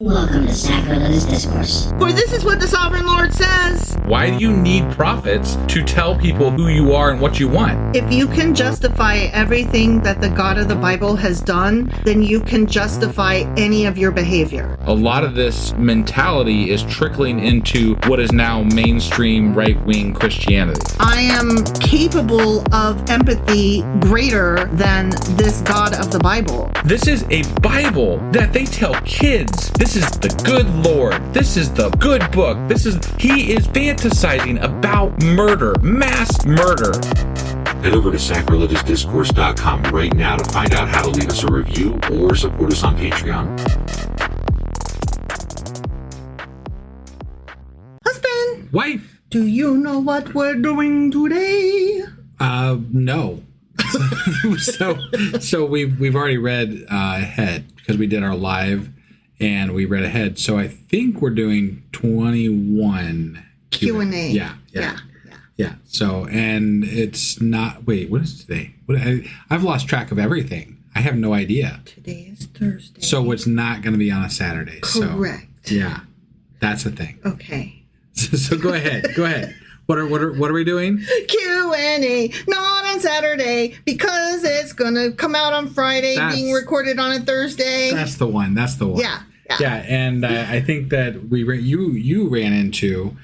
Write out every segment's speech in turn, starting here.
Welcome to Sacrilegious Discourse. For this is what the Sovereign Lord says. Why do you need prophets to tell people who you are and what you want? If you can justify everything that the God of the Bible has done, then you can justify any of your behavior. A lot of this mentality is trickling into what is now mainstream right-wing Christianity. I am capable of empathy greater than this God of the Bible. This is a Bible that they tell kids. This is the good Lord. This is the good book. He is fantasizing about murder, mass murder. Head over to sacrilegiousdiscourse.com right now to find out how to leave us a review or support us on Patreon. Husband, Wife. do you know what we're doing today? No. So we've already read ahead because we did our live and we read ahead. So I think we're doing 21 Q&A. Yeah. So, and it's not, wait, what is today? I've lost track of everything. I have no idea. Today is Thursday. So it's not going to be on a Saturday. Correct. So, yeah, that's the thing. Okay. So go ahead. What are we doing? Q&A, not on Saturday, because it's going to come out on Friday, being recorded on a Thursday. That's the one. Yeah, and I think that you ran into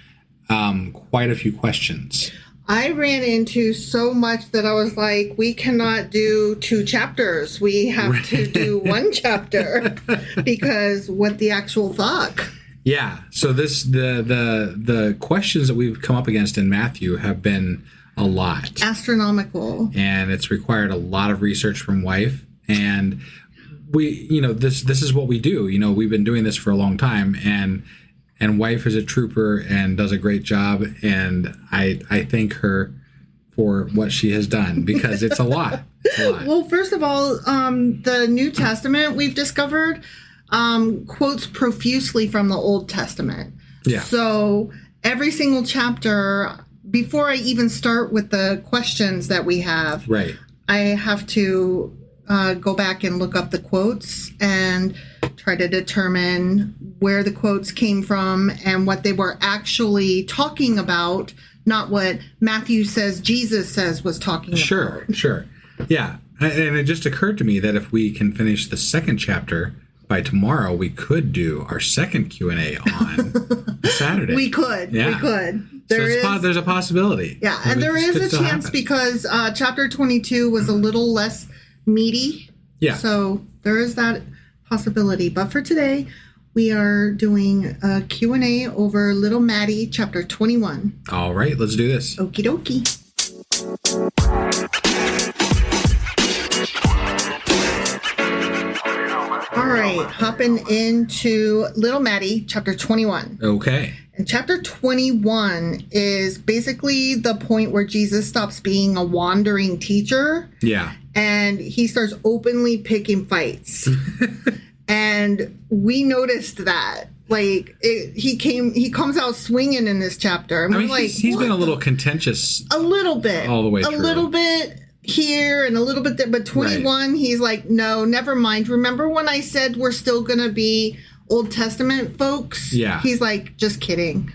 quite a few questions. I ran into so much that I was like, we cannot do 2 chapters. We have to do 1 chapter because what the actual fuck? Yeah. So the questions that we've come up against in Matthew have been a lot. Astronomical. And it's required a lot of research from wife. And we, this is what we do. We've been doing this for a long time, and wife is a trooper and does a great job. And I thank her for what she has done because it's a lot. Well, first of all, the New Testament we've discovered quotes profusely from the Old Testament. Yeah. So every single chapter, before I even start with the questions that we have, right, I have to go back and look up the quotes and try to determine where the quotes came from and what they were actually talking about, not what Matthew says Jesus says was talking about. Sure. Yeah. And it just occurred to me that if we can finish the second chapter by tomorrow, we could do our second Q&A on Saturday. We could. There's a possibility. Yeah, and there is a chance because chapter 22 was a little less meaty. Yeah. So there is that possibility. But for today, we are doing a Q&A over Little Maddie, chapter 21. All right, let's do this. Okie dokie. All right, hopping into Little Maddie, chapter 21. Okay. And chapter 21 is basically the point where Jesus stops being a wandering teacher. Yeah. And he starts openly picking fights. And we noticed that. Like, he comes out swinging in this chapter. And he's been a little contentious. A little bit. All the way through. A little bit here and a little bit there. But 21, right. He's like, no, never mind. Remember when I said we're still going to be Old Testament folks? Yeah. He's like, just kidding.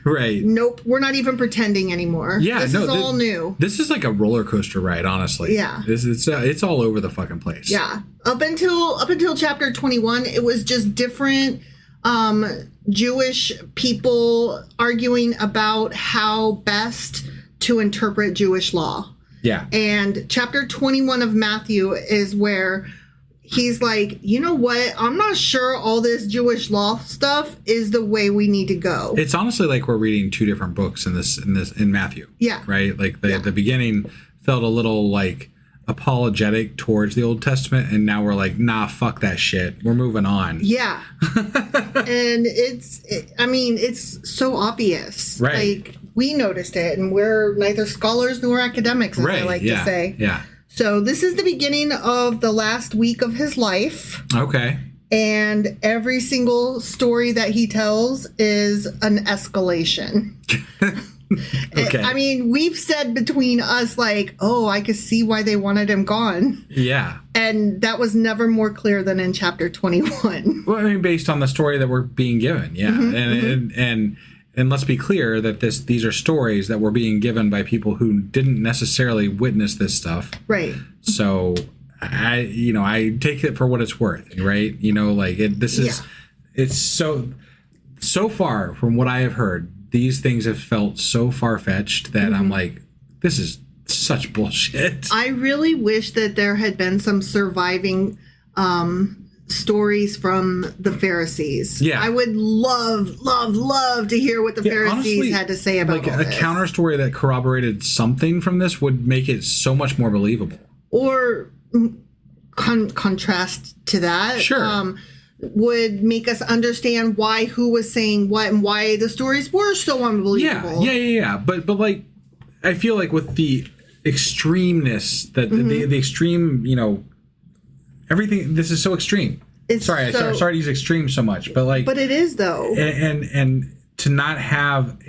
Right. Nope. We're not even pretending anymore. Yeah. This is all new. This is like a roller coaster ride, honestly. Yeah. It's all over the fucking place. Yeah. Up until chapter 21, it was just different Jewish people arguing about how best to interpret Jewish law. Yeah. And chapter 21 of Matthew is where he's like, you know what? I'm not sure all this Jewish law stuff is the way we need to go. It's honestly like we're reading 2 different books in Matthew. Yeah. Right? Like the beginning felt a little like apologetic towards the Old Testament, and now we're like, nah, fuck that shit. We're moving on. Yeah. And it's so obvious. Right. Like, we noticed it, and we're neither scholars nor academics, as I like to say. Yeah. So this is the beginning of the last week of his life. Okay. And every single story that he tells is an escalation. Okay. I mean, we've said between us, like, oh, I could see why they wanted him gone. Yeah. And that was never more clear than in chapter 21. Well, I mean, based on the story that we're being given. Yeah. And let's be clear that these are stories that were being given by people who didn't necessarily witness this stuff. Right. So I take it for what it's worth, right? It's so far from what I have heard, these things have felt so far-fetched that I'm like, this is such bullshit. I really wish that there had been some surviving stories from the Pharisees. Yeah. I would love to hear what the Pharisees honestly, had to say about like all a this. counter story that corroborated something from this would make it so much more believable. Or contrast to that. Sure. Would make us understand who was saying what and why the stories were so unbelievable. Yeah. But like, I feel like with the extremeness that the extreme, everything. This is so extreme. Sorry to use extreme so much, but like, but it is though, and to not have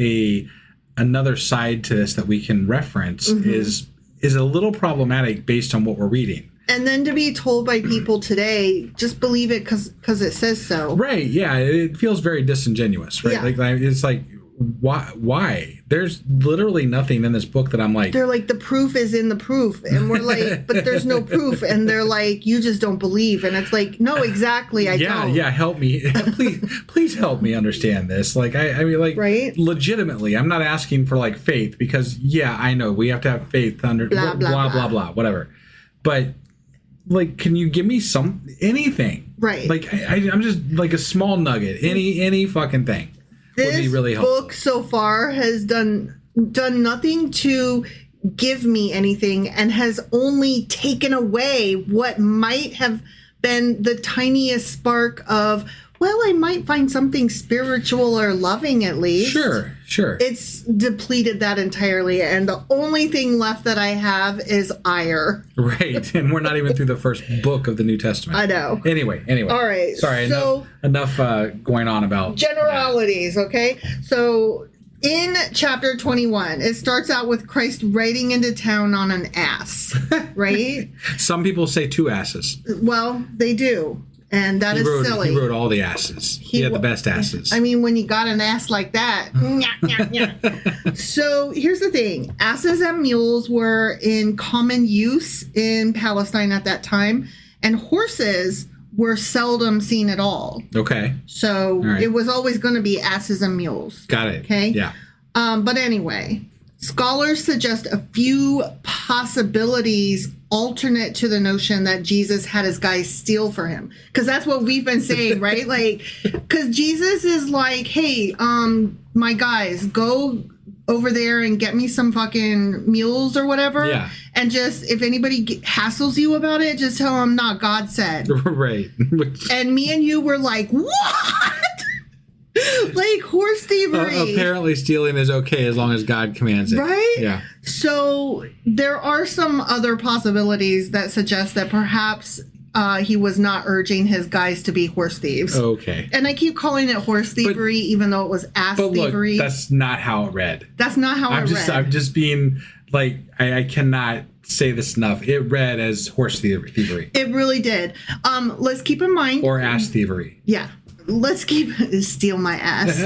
another side to this that we can reference is a little problematic based on what we're reading. And then to be told by people today, just believe it because it says so. Right. Yeah. It feels very disingenuous. Right. Yeah. Like it's like, why? There's literally nothing in this book that I'm like. They're like, the proof is in the proof. And we're like, but there's no proof. And they're like, you just don't believe. And it's like, no, exactly. I don't. Yeah. Help me. please help me understand this. Like, I mean, like, right? Legitimately, I'm not asking for like faith because, yeah, I know we have to have faith under blah, blah, whatever. But like, can you give me anything? Right. Like, I'm just like a small nugget, any fucking thing. Would be really helpful. This book so far has done nothing to give me anything and has only taken away what might have been the tiniest spark of, well, I might find something spiritual or loving at least. Sure. It's depleted that entirely, and the only thing left that I have is ire. Right, and we're not even through the first book of the New Testament. I know. Anyway. All right. Sorry, so enough going on about generalities, okay? So in chapter 21, it starts out with Christ riding into town on an ass, right? Some people say 2 asses. Well, they do. And that is silly. He rode all the asses. He had the best asses. I mean, when you got an ass like that. So here's the thing. Asses and mules were in common use in Palestine at that time. And horses were seldom seen at all. Okay. So It was always going to be asses and mules. Got it. Okay. Yeah. But anyway, scholars suggest a few possibilities alternate to the notion that Jesus had his guys steal for him. Because that's what we've been saying, right? Like, because Jesus is like, hey, my guys, go over there and get me some fucking mules or whatever. Yeah. And just, if anybody hassles you about it, just tell them not God said. Right. And me and you were like, what? Like horse thievery. Apparently stealing is okay as long as God commands it. Right? Yeah. So there are some other possibilities that suggest that perhaps he was not urging his guys to be horse thieves. Okay. And I keep calling it horse thievery even though it was ass thievery. Look, that's not how it read. That's not how it read. I'm just being like, I cannot say this enough. It read as horse thievery. It really did. Let's keep in mind. Or ass thievery. Yeah. Let's steal my ass.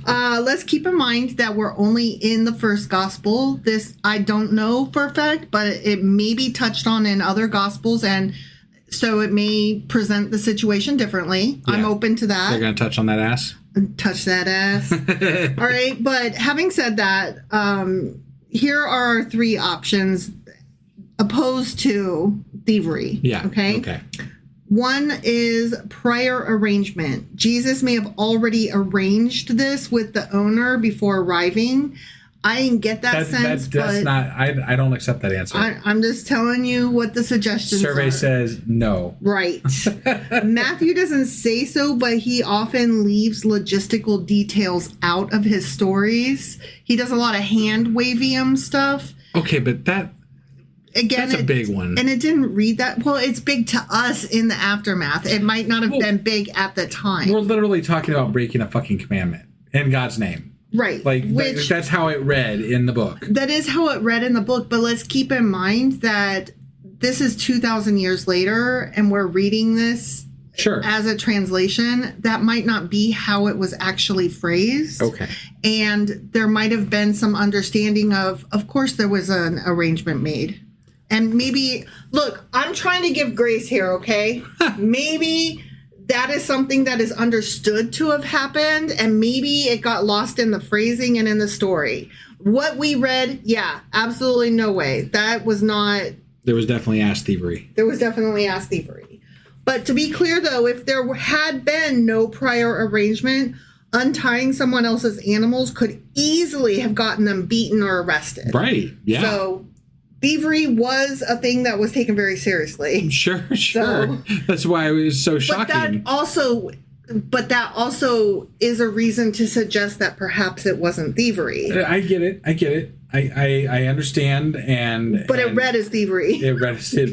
Let's keep in mind that we're only in the first gospel. This I don't know for a fact, but it may be touched on in other gospels, and so it may present the situation differently. Yeah. I'm open to that. They're going to touch on that ass? Touch that ass. All right, but having said that, here are our 3 options opposed to thievery. Yeah. Okay. One is prior arrangement. Jesus may have already arranged this with the owner before arriving. I didn't get that sense. That's not. I don't accept that answer. I'm just telling you what the suggestions Survey are. says no. Right. Matthew doesn't say so, but he often leaves logistical details out of his stories. He does a lot of hand-wavium stuff. Okay, but again, that's a big one. And it didn't read that. Well, it's big to us in the aftermath. It might not have been big at the time. We're literally talking about breaking a fucking commandment in God's name. Right. Like, Which, that's how it read in the book. that is how it read in the book, but let's keep in mind that this is 2,000 years later, and we're reading this Sure. as a translation. That might not be how it was actually phrased. Okay. And there might have been some understanding of course, there was an arrangement made. And maybe, look, I'm trying to give grace here, okay? Maybe that is something that is understood to have happened, and maybe it got lost in the phrasing and in the story. What we read, yeah, absolutely no way. That was not... There was definitely ass thievery. There was definitely ass thievery. But to be clear, though, if there had been no prior arrangement, untying someone else's animals could easily have gotten them beaten or arrested. Right, yeah. So thievery was a thing that was taken very seriously. Sure. That's why it was so shocking. But that also is a reason to suggest that perhaps it wasn't thievery. I get it. I understand, But it read as thievery. It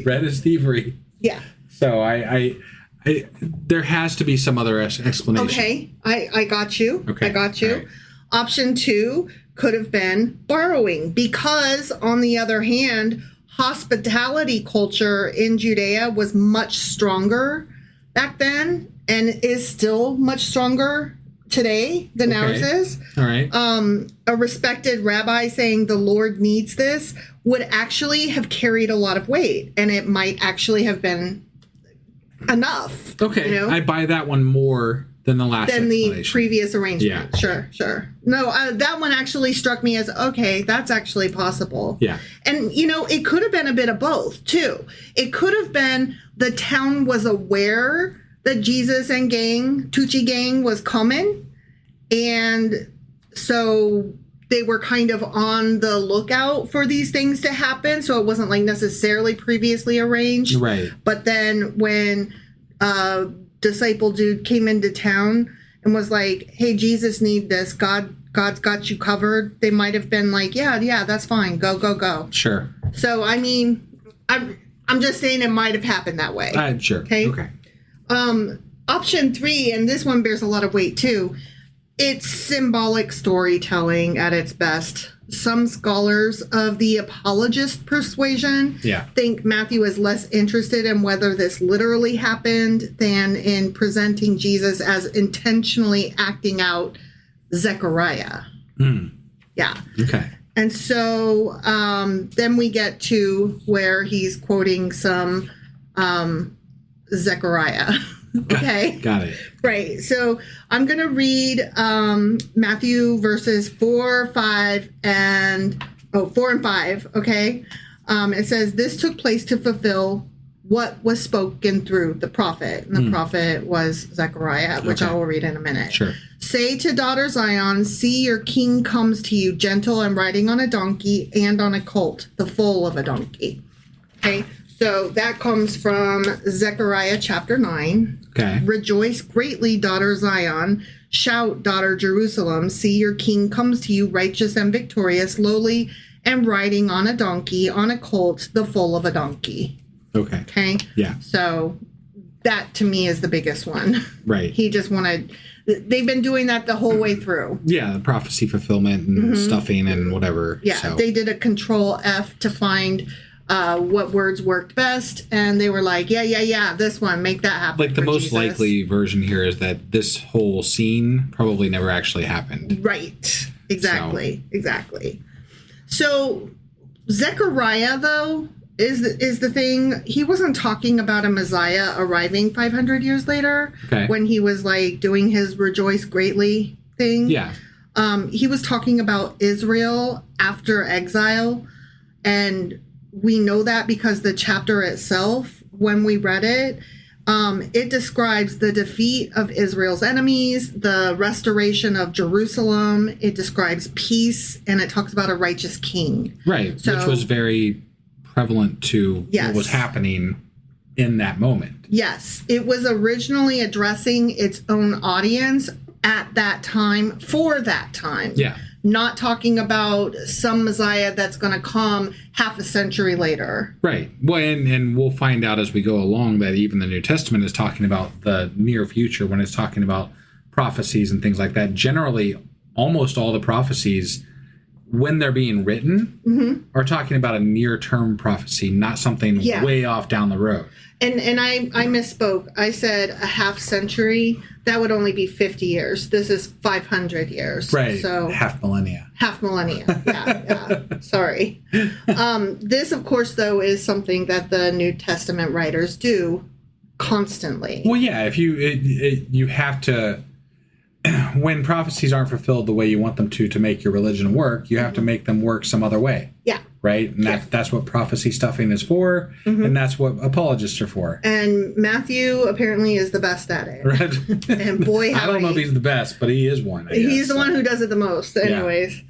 read as thievery. Yeah. So I there has to be some other explanation. Okay, I got you. Okay. I got you. Right. Option 2 could have been borrowing, because on the other hand, hospitality culture in Judea was much stronger back then and is still much stronger today than ours is. All right. A respected rabbi saying the Lord needs this would actually have carried a lot of weight, and it might actually have been enough. Okay. You know? I buy that one more than the last Than the explanation. previous arrangement. Yeah. Sure. No, that one actually struck me as, okay, that's actually possible. Yeah. And, it could have been a bit of both, too. It could have been the town was aware that Jesus and Tucci gang was coming. And so they were kind of on the lookout for these things to happen. So it wasn't like necessarily previously arranged. Right. But then when disciple dude came into town and was like, hey, Jesus need this, God's got you covered, they might have been like, yeah, that's fine, go. Sure. So I mean, I'm just saying it might have happened that way. Sure. Okay. Option 3, and this one bears a lot of weight too, it's symbolic storytelling at its best. Some scholars of the apologist persuasion think Matthew is less interested in whether this literally happened than in presenting Jesus as intentionally acting out Zechariah. Yeah. Okay. And so then we get to where he's quoting some Zechariah. Okay. Got it. Right. So I'm going to read Matthew verses 4 and 5. Okay. It says, this took place to fulfill what was spoken through the prophet. And the prophet was Zechariah, which I will read in a minute. Sure. Say to daughter Zion, see your king comes to you, gentle and riding on a donkey and on a colt, the foal of a donkey. Okay. So that comes from Zechariah chapter 9. Okay. Rejoice greatly, daughter Zion. Shout, daughter Jerusalem. See, your king comes to you, righteous and victorious, lowly and riding on a donkey, on a colt, the foal of a donkey. Okay. Okay? Yeah. So that, to me, is the biggest one. Right. He just wanted... They've been doing that the whole way through. Yeah, the prophecy fulfillment and stuffing and whatever. Yeah, so. They did a control F to find... what words worked best, and they were like, yeah, this one, make that happen. Like the most Jesus. likely version here is that this whole scene probably never actually happened. Right. Exactly. So Zechariah, though, is the thing. He wasn't talking about a Messiah arriving 500 years later when he was like doing his rejoice greatly thing. Yeah. He was talking about Israel after exile, and we know that because the chapter itself, when we read it, it describes the defeat of Israel's enemies, the restoration of Jerusalem. It describes peace, and it talks about a righteous king. Right, So, which was very prevalent to what was happening in that moment. Yes, it was originally addressing its own audience at that time, for that time. Yeah. Not talking about some Messiah that's going to come half a century later. Right. Well, and we'll find out as we go along that even the New Testament is talking about the near future when it's talking about prophecies and things like that. Generally, almost all the prophecies, when they're being written, are talking about a near-term prophecy, not something way off down the road. And I misspoke. I said a half century. That would only be 50 years. This is 500 years. Right. So half millennia. Half millennia. Yeah. Sorry. This, of course, though, is something that the New Testament writers do constantly. Well, yeah. If you have to, when prophecies aren't fulfilled the way you want them to make your religion work, you have to make them work some other way. Yeah. Right? And that's what prophecy stuffing is for, and that's what apologists are for. And Matthew apparently is the best at it. Right? And boy, I don't know if he's the best, but he is one. He's the one who does it the most. Anyways. Yeah.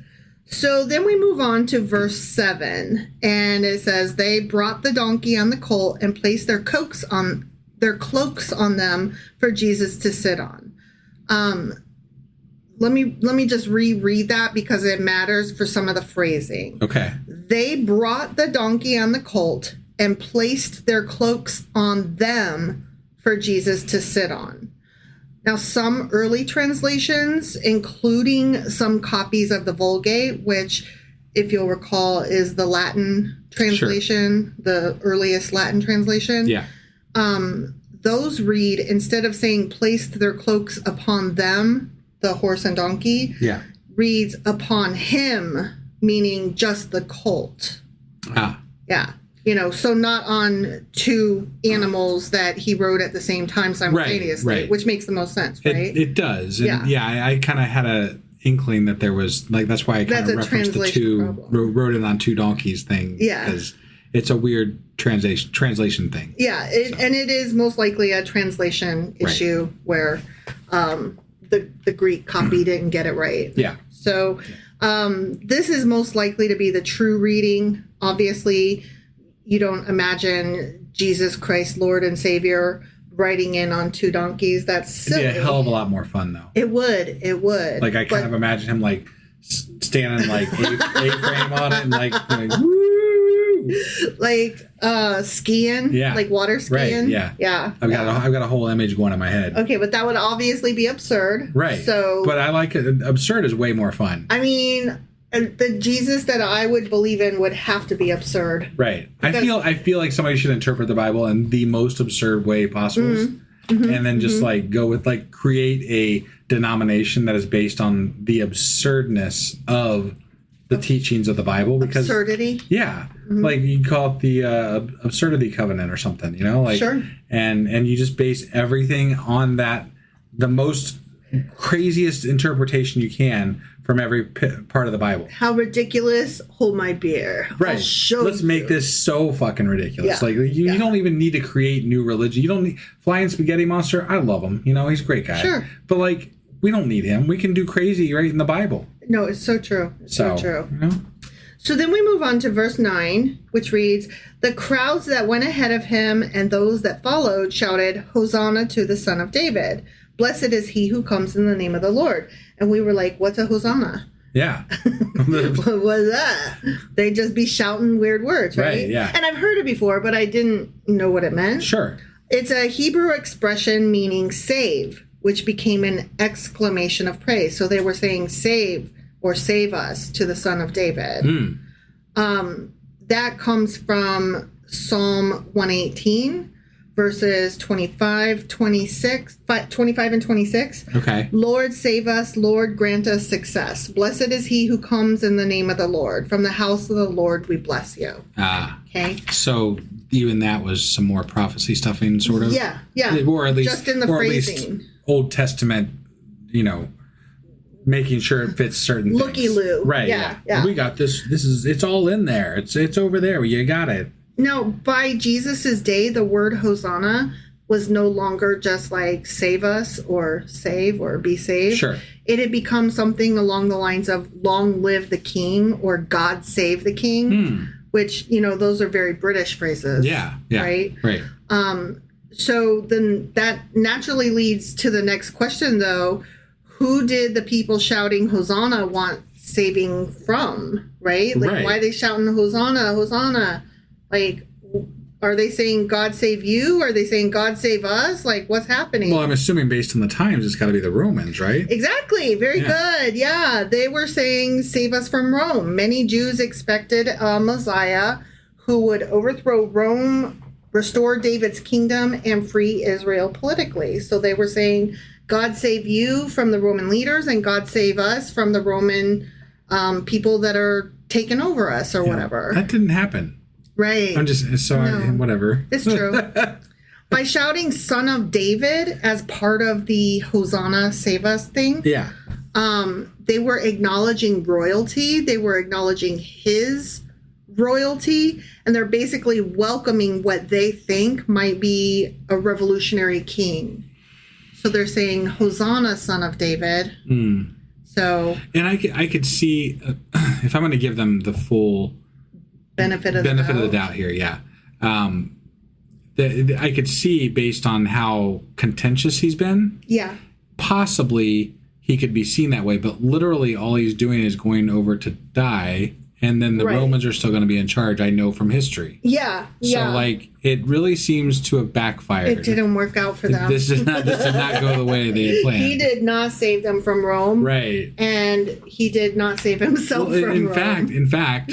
So then we move on to verse 7, and it says, they brought the donkey on the colt and placed their cloaks on them for Jesus to sit on. Let me just reread that because it matters for some of the phrasing. Okay. They brought the donkey on the colt and placed their cloaks on them for Jesus to sit on. Now, some early translations, including some copies of the Vulgate, which, if you'll recall, is the Latin translation, the earliest Latin translation. Yeah. Those read, instead of saying placed their cloaks upon them, the horse and donkey, reads upon him, meaning just the colt. Ah. Yeah. So not on two animals that he rode at the same time simultaneously, which makes the most sense, right? It does. And I kind of had a inkling that there was, like, that's why I kind of referenced the two, rode it on two donkeys thing. Yeah. Because it's a weird translation thing. Yeah. And it is most likely a translation issue where the Greek copy didn't get it right. Yeah. So this is most likely to be the true reading. Obviously, you don't imagine Jesus Christ, Lord and Savior, riding in on two donkeys. That's silly. It'd be a hell of a lot more fun, though. It would. Like, I kind of imagine him, like, standing, like, A-frame on it and, like woo! Like, skiing. Yeah. Like water skiing. Right, yeah. Yeah. I've got a whole image going in my head. Okay, but that would obviously be absurd. Right. So, but I like it. Absurd is way more fun. I mean, the Jesus that I would believe in would have to be absurd. Right. I feel like somebody should interpret the Bible in the most absurd way possible, and then just like go with, like, create a denomination that is based on the absurdness of the teachings of the Bible. Because absurdity. Yeah. Like, you call it the absurdity covenant or something, like, sure. And you just base everything on that, the most craziest interpretation you can from every part of the Bible. How ridiculous! Hold my beer. Right. Let's make this so fucking ridiculous. Yeah. Like, you don't even need to create new religion. You don't need Flying Spaghetti Monster. I love him. He's a great guy. Sure. But, like, we don't need him. We can do crazy right in the Bible. No, it's so true. It's so true. You know? So then we move on to verse 9, which reads, "The crowds that went ahead of him and those that followed shouted, 'Hosanna to the Son of David. Blessed is he who comes in the name of the Lord.'" And we were like, what's a Hosanna? Yeah. What was that? They just be shouting weird words, right? Right, yeah. And I've heard it before, but I didn't know what it meant. Sure. It's a Hebrew expression meaning save, which became an exclamation of praise. So they were saying save or save us to the Son of David. That comes from Psalm 118, verses 25 and 26. Okay. "Lord, save us. Lord, grant us success. Blessed is he who comes in the name of the Lord. From the house of the Lord we bless you." Okay. So even that was some more prophecy stuffing, sort of? Yeah. Or at least, just in the phrasing. Old Testament, making sure it fits certain things. Looky-loo. Right, yeah. We got this. It's all in there. It's over there. You got it. Now, by Jesus's day, the word Hosanna was no longer just like save us or save or be saved. Sure. It had become something along the lines of long live the king or God save the king, which, those are very British phrases. Yeah. Right? Right. So then that naturally leads to the next question, though. Who did the people shouting Hosanna want saving from? Right? Like, why are they shouting Hosanna, Hosanna? Like, are they saying God save you? Are they saying God save us? Like, what's happening? Well, I'm assuming based on the times, it's got to be the Romans, right? Exactly. Very good. Yeah. They were saying, save us from Rome. Many Jews expected a Messiah who would overthrow Rome, restore David's kingdom, and free Israel politically. So they were saying, God save you from the Roman leaders, and God save us from the Roman people that are taking over us or whatever. That didn't happen. Right. I'm just sorry. Whatever. It's true. By shouting "Son of David" as part of the Hosanna Save Us thing, they were acknowledging royalty. They were acknowledging his royalty, and they're basically welcoming what they think might be a revolutionary king. So they're saying, "Hosanna, Son of David." So, and I could see if I'm going to give them the full benefit of the doubt here, I could see based on how contentious he's been. Yeah. Possibly he could be seen that way, but literally all he's doing is going over to die, and then the Romans are still going to be in charge. I know from history. Yeah. So like it really seems to have backfired. It didn't work out for them. This did not go the way they had planned. He did not save them from Rome. Right. And he did not save himself from Rome. In fact,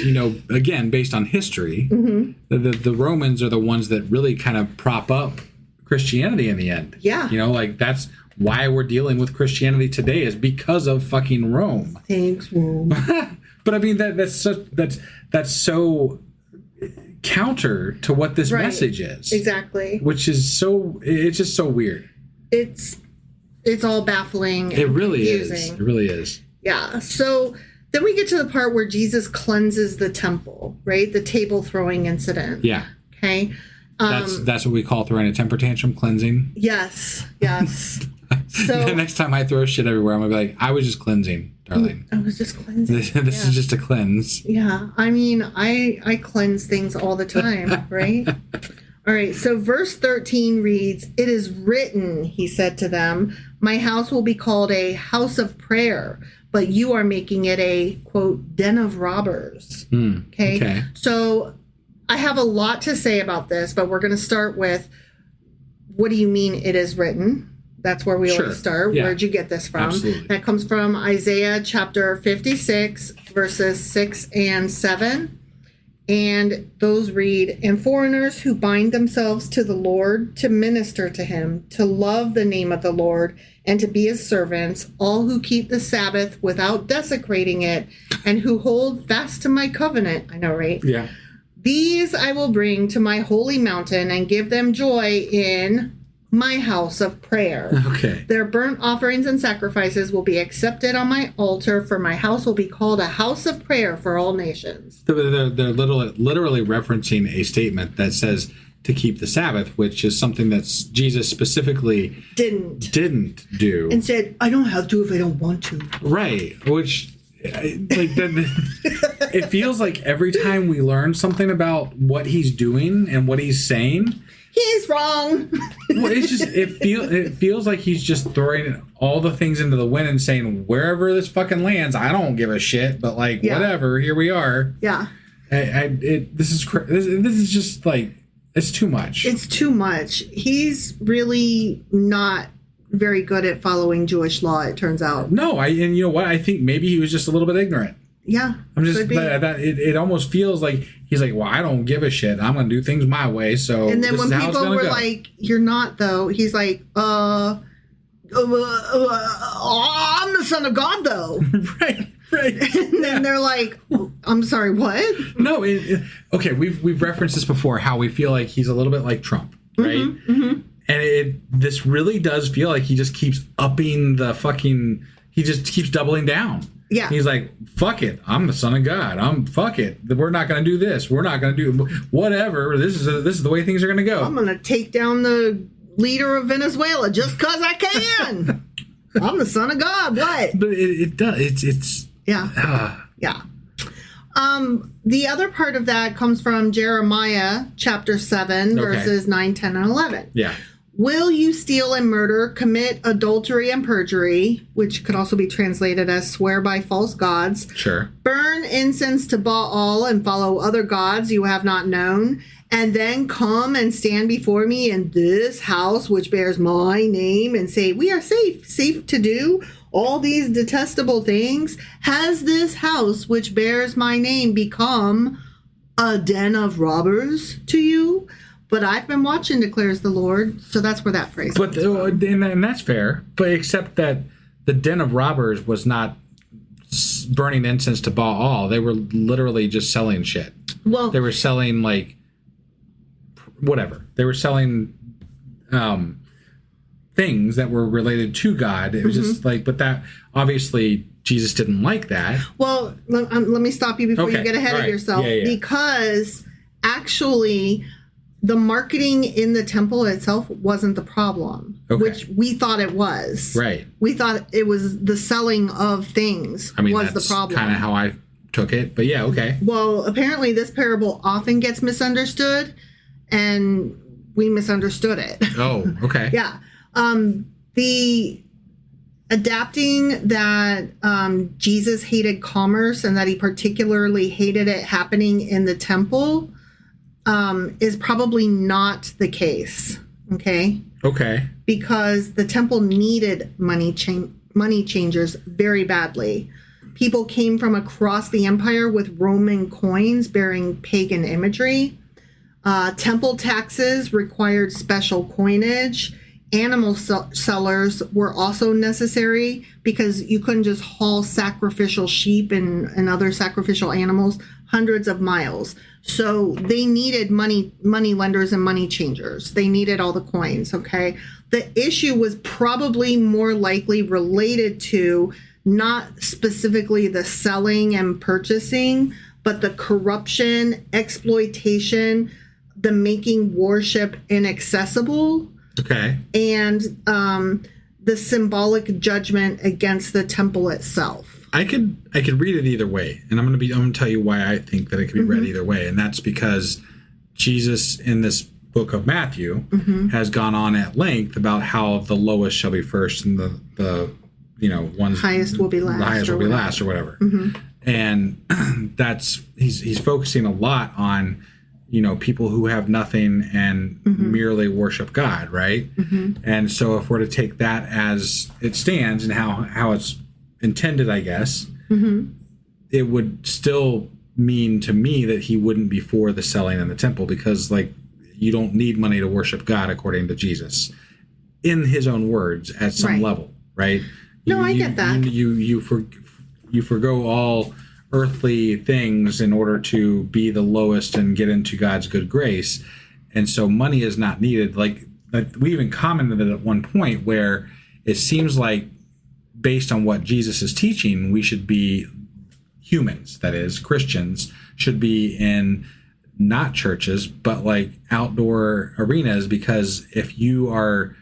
again, based on history, the Romans are the ones that really kind of prop up Christianity in the end. Yeah. That's why we're dealing with Christianity today is because of fucking Rome. Thanks, Rome. But I mean that's so counter to what this message is. Exactly. Which is it's just so weird. It's all baffling. It really confusing. is. It really is. Yeah. So then we get to the part where Jesus cleanses the temple, right? The table throwing incident. Yeah. Okay. That's what we call throwing a temper tantrum, cleansing. Yes. Yes. So the next time I throw shit everywhere, I'm gonna be like, I was just cleansing, darling. I was just cleansing. This is just a cleanse. Yeah. I mean, I cleanse things all the time, right? All right. So verse 13 reads, "It is written," he said to them, "My house will be called a house of prayer, but you are making it a, quote, den of robbers." Okay. So I have a lot to say about this, but we're going to start with, what do you mean it is written? That's where we always start. Yeah. Where'd you get this from? Absolutely. That comes from Isaiah chapter 56, verses 6 and 7. And those read, "And foreigners who bind themselves to the Lord to minister to him, to love the name of the Lord, and to be his servants, all who keep the Sabbath without desecrating it, and who hold fast to my covenant." I know, right? Yeah. "These I will bring to my holy mountain and give them joy in my house of prayer. Okay. Their burnt offerings and sacrifices will be accepted on my altar, for my house will be called a house of prayer for all nations." They're literally referencing a statement that says to keep the Sabbath, which is something that Jesus specifically didn't do. And said, "I don't have to if I don't want to." Right. Which, it feels like every time we learn something about what he's doing and what he's saying, he's wrong. Well, it feels like he's just throwing all the things into the wind and saying, wherever this fucking lands, I don't give a shit, but whatever, here we are. Yeah. This is just like, it's too much. It's too much. He's really not very good at following Jewish law, it turns out. No, and you know what? I think maybe he was just a little bit ignorant. Yeah. I'm just it almost feels like he's like, well, I don't give a shit. I'm going to do things my way. So and then this when is how people were go. like, "You're not though," he's like, I'm the son of God though. Right. And then they're like, "I'm sorry, what?" No, okay. We've referenced this before. How we feel like he's a little bit like Trump, right? Mm-hmm. And this really does feel like he just keeps upping the fucking. He just keeps doubling down. Yeah. He's like, fuck it. I'm the son of God. Fuck it. We're not going to do this. We're not going to do whatever. This is the way things are going to go. I'm going to take down the leader of Venezuela just because I can. I'm the son of God. What? But it does. It's yeah. Yeah. The other part of that comes from Jeremiah chapter 7, verses 9, 10, and 11. Yeah. Will you steal and murder, commit adultery and perjury, which could also be translated as swear by false gods, Sure. burn incense to Baal and follow other gods you have not known, and then come and stand before me in this house which bears my name and say, we are safe to do all these detestable things? Has this house which bears my name become a den of robbers to you? But I've been watching, declares the Lord. So that's where that phrase But comes from. and that's fair. But except that the den of robbers was not burning incense to Baal. They were literally just selling shit. Well, They were selling like whatever. They were selling things that were related to God. It was just like, but that obviously Jesus didn't like that. well, let me stop you before you Okay, get ahead all of right. yourself. Yeah. Because actually, the marketing in the temple itself wasn't the problem, Okay. which we thought it was. Right. We thought it was the selling of things I mean, was that's the problem. kind of how I took it. But yeah, okay. Well, apparently this parable often gets misunderstood, and we misunderstood it. Oh, okay. Yeah. The adapting that Jesus hated commerce and that he particularly hated it happening in the temple is probably not the case. Okay. Okay. Because the temple needed money changers very badly. People came from across the empire with Roman coins bearing pagan imagery. Temple taxes required special coinage. Animal sellers were also necessary because you couldn't just haul sacrificial sheep and other sacrificial animals hundreds of miles. So they needed money lenders and money changers. They needed all the coins, okay? The issue was probably more likely related to not specifically the selling and purchasing, but the corruption, exploitation, the making worship inaccessible, Okay. and the symbolic judgment against the temple itself. I could read it either way, and I'm gonna tell you why I think that it could be read either way, and that's because Jesus in this book of Matthew has gone on at length about how the lowest shall be first, and the ones Highest will be last. the highest or will be whatever. last or whatever, and that's he's focusing a lot on people who have nothing and merely worship God, right? And so if we're to take that as it stands and how it's intended, I guess, it would still mean to me that he wouldn't be for the selling in the temple, because like you don't need money to worship God according to Jesus, in his own words, at some Right. level, right? No, I get that. You forgo all earthly things in order to be the lowest and get into God's good grace. And so money is not needed. Like we even commented at one point where it seems like, based on what Jesus is teaching, we should be humans, that is, Christians, should be in not churches, but like outdoor arenas, because if you are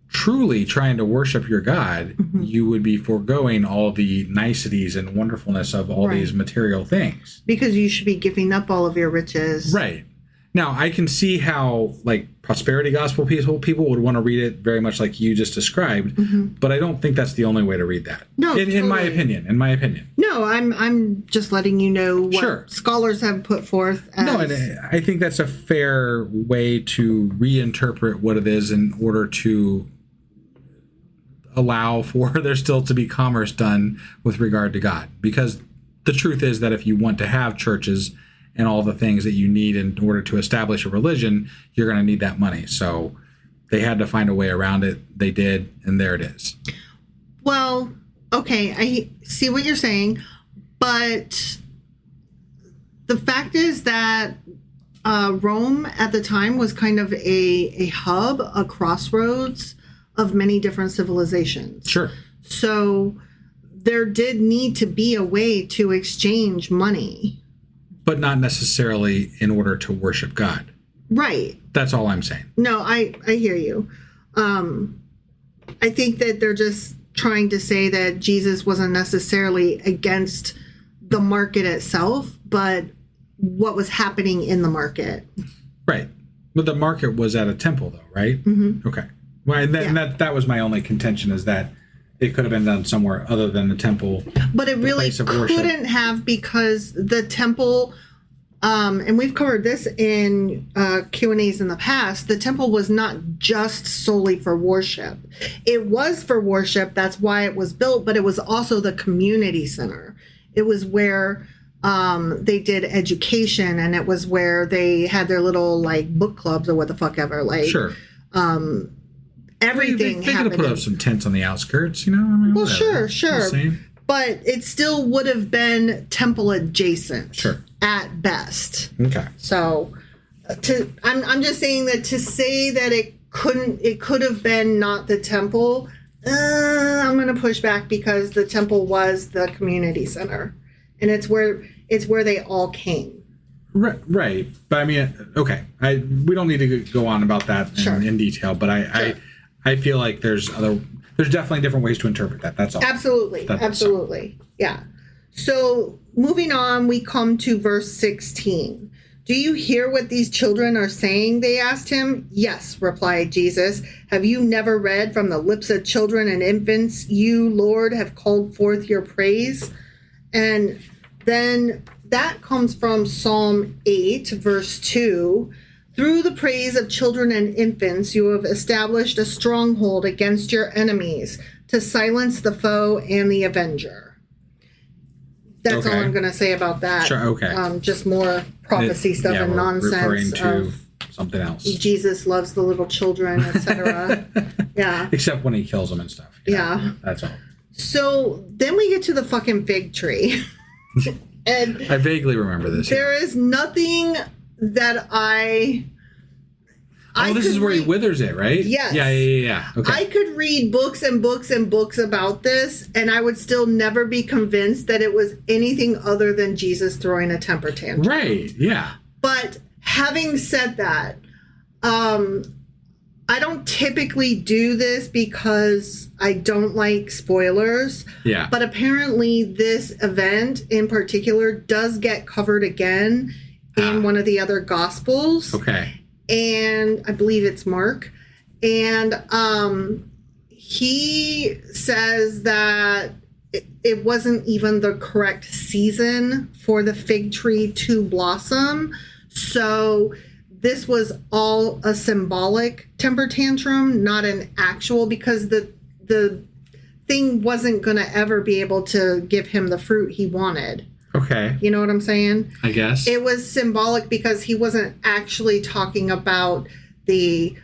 truly trying to worship your God, you would be foregoing all the niceties and wonderfulness of all Right. these material things. Because you should be giving up all of your riches. Right. Now, I can see how like prosperity gospel people would want to read it very much like you just described, but I don't think that's the only way to read that. No, in my totally. opinion. In my opinion. No, I'm just letting you know what Sure. scholars have put forth as. No, and I think that's a fair way to reinterpret what it is in order to allow for there still to be commerce done with regard to God. Because the truth is that if you want to have churches and all the things that you need in order to establish a religion, you're going to need that money. So they had to find a way around it. They did, and there it is. Well, okay, I see what you're saying, but the fact is that Rome at the time was kind of a hub, a crossroads of many different civilizations. Sure. So there did need to be a way to exchange money. But not necessarily in order to worship God. Right. That's all I'm saying. No, I hear you. I think that they're just trying to say that Jesus wasn't necessarily against the market itself, but what was happening in the market. Right. But the market was at a temple, though, right? Mm-hmm. Okay. Well, and that was my only contention, is that it could have been done somewhere other than the temple. But it really couldn't have, because the temple, and we've covered this in Q&As in the past, the temple was not just solely for worship. It was for worship. That's why it was built, but it was also the community center. It was where they did education, and it was where they had their little like book clubs or what the fuck ever. Like, sure. Everything they could have put up some tents on the outskirts, you know? I mean, well, whatever. sure. But it still would have been temple adjacent. Sure. At best. Okay. So I'm just saying that to say that it could have been not the temple, I'm going to push back, because the temple was the community center, and it's where they all came. Right. But I mean, okay. We don't need to go on about that in detail, but I feel like there's definitely different ways to interpret that. That's all. Absolutely. Yeah. So moving on, we come to verse 16. Do you hear what these children are saying? They asked him. Yes, replied Jesus. Have you never read, from the lips of children and infants, you, Lord, have called forth your praise? And then that comes from Psalm 8, verse 2. Through the praise of children and infants, you have established a stronghold against your enemies, to silence the foe and the avenger. That's all I'm going to say about that. Sure, okay. Just more prophecy stuff and nonsense. Referring to something else. Jesus loves the little children, etc. Yeah. Except when he kills them and stuff. Yeah. That's all. So then we get to the fucking fig tree. And I vaguely remember this. There is nothing that this is where he withers it, right? Yes. Yeah. Okay. I could read books and books and books about this, and I would still never be convinced that it was anything other than Jesus throwing a temper tantrum. Right, yeah. But having said that, I don't typically do this because I don't like spoilers. Yeah. But apparently this event in particular does get covered again in one of the other Gospels. Okay. And I believe it's Mark. And he says that it wasn't even the correct season for the fig tree to blossom. So this was all a symbolic temper tantrum, not an actual, because the thing wasn't going to ever be able to give him the fruit he wanted. Okay. You know what I'm saying? I guess. It was symbolic because he wasn't actually talking about the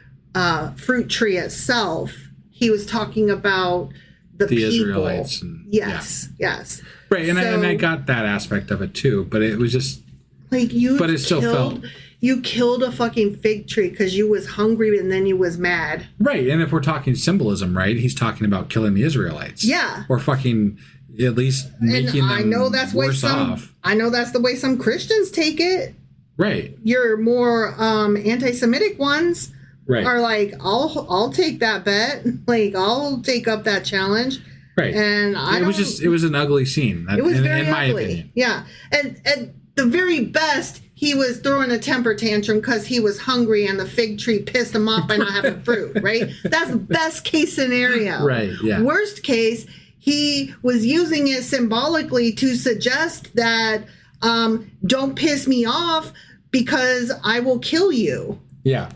fruit tree itself. He was talking about the people. Israelites. Yes. Right, and I got that aspect of it too, but it was just... Like but it still felt... You killed a fucking fig tree because you was hungry and then you was mad. Right, and if we're talking symbolism, right, he's talking about killing the Israelites. Yeah. Or fucking at least making them worse off. I know that's the way some Christians take it. Right. Your more anti-Semitic ones are like, I'll take that bet. Like, I'll take up that challenge. Right. And it was an ugly scene. It was very in my ugly. opinion. Yeah. And at the very best, he was throwing a temper tantrum because he was hungry and the fig tree pissed him off by not having fruit, right? That's the best case scenario. Right, yeah. Worst case, he was using it symbolically to suggest that don't piss me off because I will kill you. Yeah.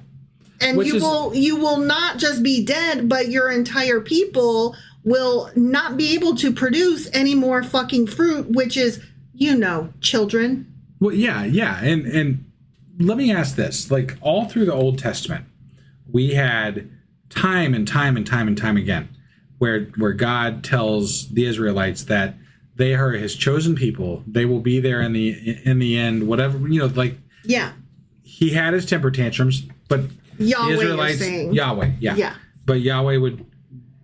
And you will not just be dead, but your entire people will not be able to produce any more fucking fruit, which is, children. Well, yeah. And let me ask this. Like, all through the Old Testament, we had time and time again where God tells the Israelites that they are his chosen people. They will be there in the end, whatever, Yeah. He had his temper tantrums, but Yahweh, the Israelites, you're saying. Yahweh, yeah. But Yahweh would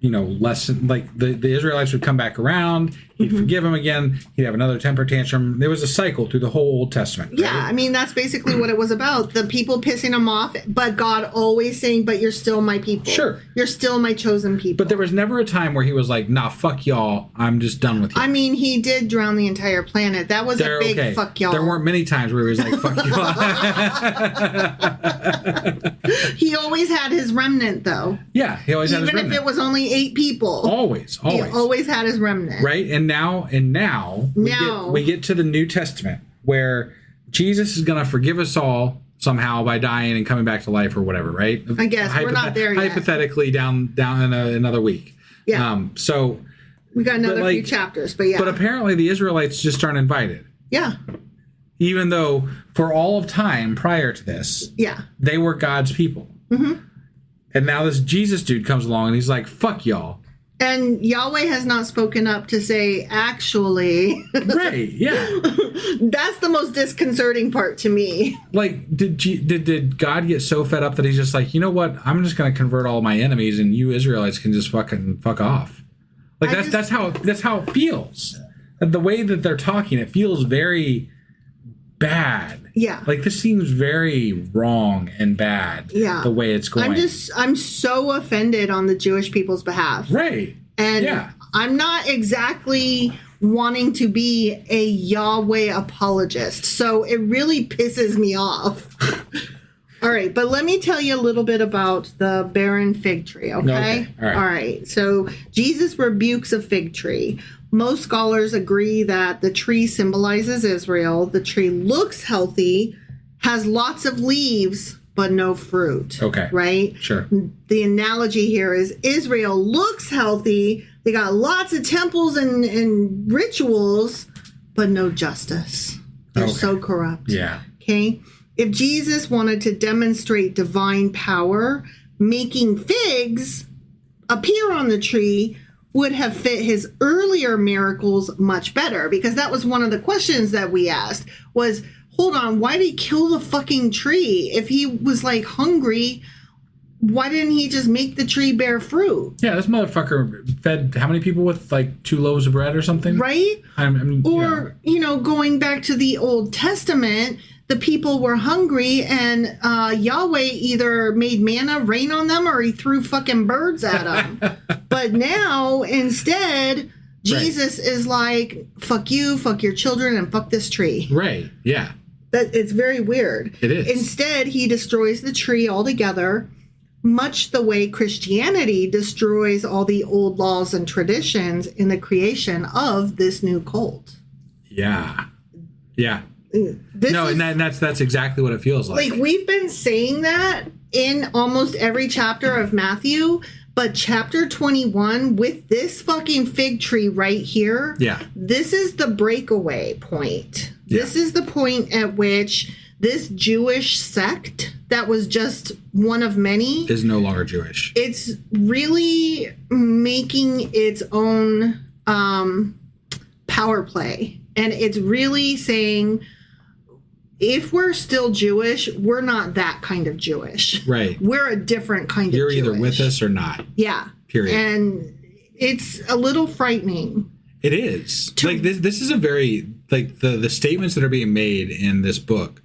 lessen, like the Israelites would come back around, he'd forgive them again, he'd have another temper tantrum. There was a cycle through the whole Old Testament. Right? Yeah, I mean, that's basically what it was about. The people pissing him off, but God always saying, but you're still my people. Sure. You're still my chosen people. But there was never a time where he was like, nah, fuck y'all, I'm just done with you. I mean, he did drown the entire planet. That was a big fuck y'all. There weren't many times where he was like, fuck y'all. He always had his remnant, though. Yeah, he always had his remnant. Even if it was only 8 people. Always. He always had his remnant. Right? And now we get to the New Testament where Jesus is going to forgive us all somehow by dying and coming back to life or whatever, right? I guess we're not there yet. Hypothetically, down in another week. Yeah. So we got another few chapters, but yeah. But apparently the Israelites just aren't invited. Yeah. Even though for all of time prior to this, they were God's people. Mm-hmm. And now this Jesus dude comes along and he's like, fuck y'all. And Yahweh has not spoken up to say, actually. Right, yeah. That's the most disconcerting part to me. Like, did God get so fed up that he's just like, you know what? I'm just going to convert all my enemies and you Israelites can just fucking fuck off. Like, that's how it feels. The way that they're talking, it feels very bad. Yeah. Like, this seems very wrong and bad. Yeah. The way it's going. I'm so offended on the Jewish people's behalf. Right. And I'm not exactly wanting to be a Yahweh apologist. So it really pisses me off. All right. But let me tell you a little bit about the barren fig tree. Okay. All right. So Jesus rebukes a fig tree. Most scholars agree that the tree symbolizes Israel. The tree looks healthy, has lots of leaves, but no fruit. Okay. Right? Sure. The analogy here is Israel looks healthy. They got lots of temples and rituals, but no justice. They're so corrupt. Yeah. Okay. If Jesus wanted to demonstrate divine power, making figs appear on the tree would have fit his earlier miracles much better, because that was one of the questions that we asked was, hold on, why did he kill the fucking tree? If he was like hungry, why didn't he just make the tree bear fruit? Yeah, this motherfucker fed how many people with like 2 loaves of bread or something? Right? Going back to the Old Testament, the people were hungry and Yahweh either made manna rain on them or he threw fucking birds at them. But now, instead, Jesus is like, fuck you, fuck your children, and fuck this tree. Right, yeah. It's very weird. It is. Instead, he destroys the tree altogether, much the way Christianity destroys all the old laws and traditions in the creation of this new cult. Yeah. Yeah. That's exactly what it feels like. Like, we've been saying that in almost every chapter of Matthew, but chapter 21 with this fucking fig tree right here, this is the breakaway point. Yeah. This is the point at which this Jewish sect that was just one of many is no longer Jewish. It's really making its own power play. And it's really saying, if we're still Jewish, we're not that kind of Jewish. Right. We're a different kind of Jewish. You're either with us or not. Yeah. Period. And it's a little frightening. It is. Like, this is a very, like, the statements that are being made in this book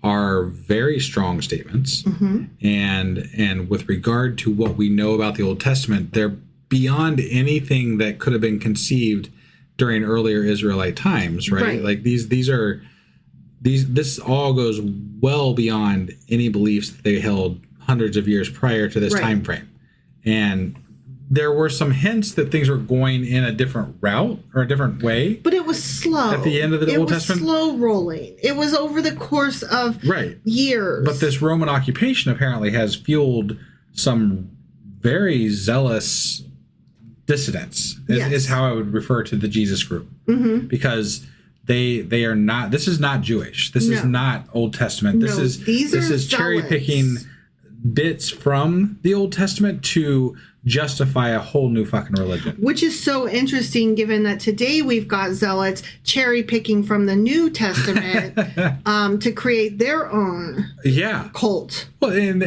are very strong statements. Mm-hmm. And with regard to what we know about the Old Testament, they're beyond anything that could have been conceived during earlier Israelite times, right? Like, this all goes well beyond any beliefs that they held hundreds of years prior to this time frame. And there were some hints that things were going in a different route or a different way. But it was slow. At the end of the Old Testament? It was slow rolling. It was over the course of years. But this Roman occupation apparently has fueled some very zealous dissidents, is how I would refer to the Jesus group. Mm-hmm. Because they are not, this is not Jewish. This is not Old Testament. This is cherry picking bits from the Old Testament to justify a whole new fucking religion. Which is so interesting, given that today we've got zealots cherry picking from the New Testament to create their own cult. Well, and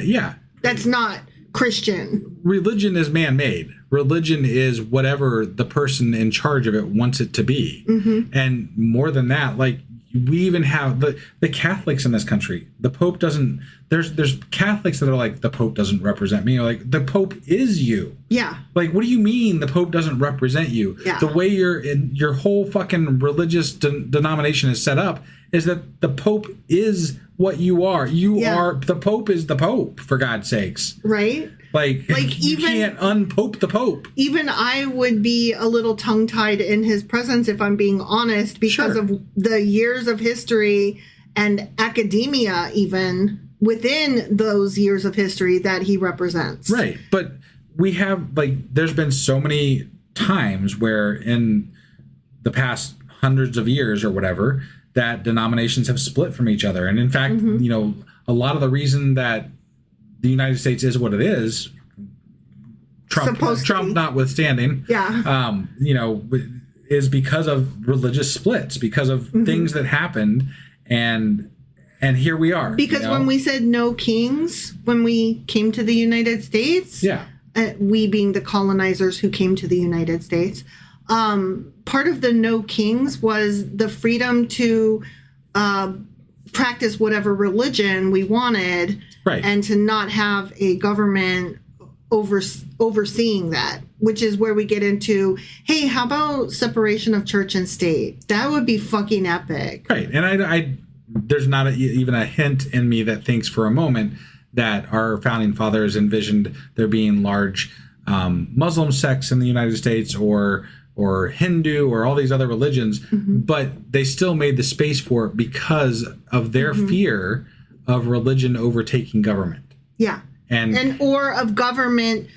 that's not Christian. Religion is man-made. Religion is whatever the person in charge of it wants it to be. And more than that, like, we even have the Catholics in this country. The Pope doesn't. There's Catholics that are like, the Pope doesn't represent me. Or like, the Pope is you. Yeah. Like, what do you mean the Pope doesn't represent you? Yeah. The way your whole fucking religious denomination is set up is that the Pope is what you are. You are, the Pope is the Pope, for God's sakes. Right? Like you can't unpope the Pope. Even I would be a little tongue-tied in his presence, if I'm being honest, because of the years of history and academia, even within those years of history that he represents. Right. But we have, like, there's been so many times where in the past hundreds of years or whatever that denominations have split from each other. And in fact, you know, a lot of the reason that the United States is what it is, Trump notwithstanding, you know, is because of religious splits, because of things that happened, and here we are. Because when we said no kings, when we came to the United States, we being the colonizers who came to the United States, part of the no kings was the freedom to practice whatever religion we wanted, and to not have a government overseeing that, which is where we get into, hey, how about separation of church and state? That would be fucking epic. Right. And I there's not even a hint in me that thinks for a moment that our founding fathers envisioned there being large Muslim sects in the United States or Hindu or all these other religions, but they still made the space for it because of their fear of religion overtaking government. Yeah. And or of government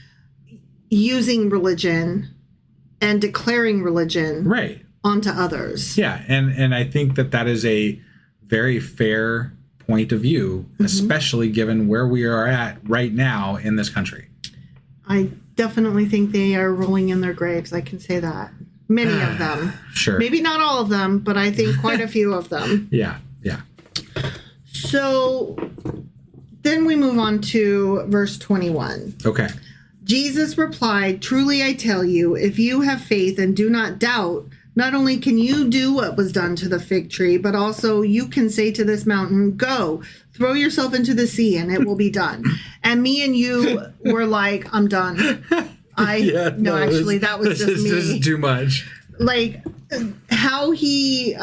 using religion and declaring religion onto others. Yeah. And I think that is a very fair point of view, especially given where we are at right now in this country. I definitely think they are rolling in their graves. I can say that. Many of them. Sure. Maybe not all of them, but I think quite a few of them. Yeah. So then we move on to verse 21. Okay. Jesus replied, "Truly I tell you, if you have faith and do not doubt, not only can you do what was done to the fig tree, but also you can say to this mountain, go, throw yourself into the sea, and it will be done." And me and you were like, I'm done. Actually, that was just me. This is too much. Like, how he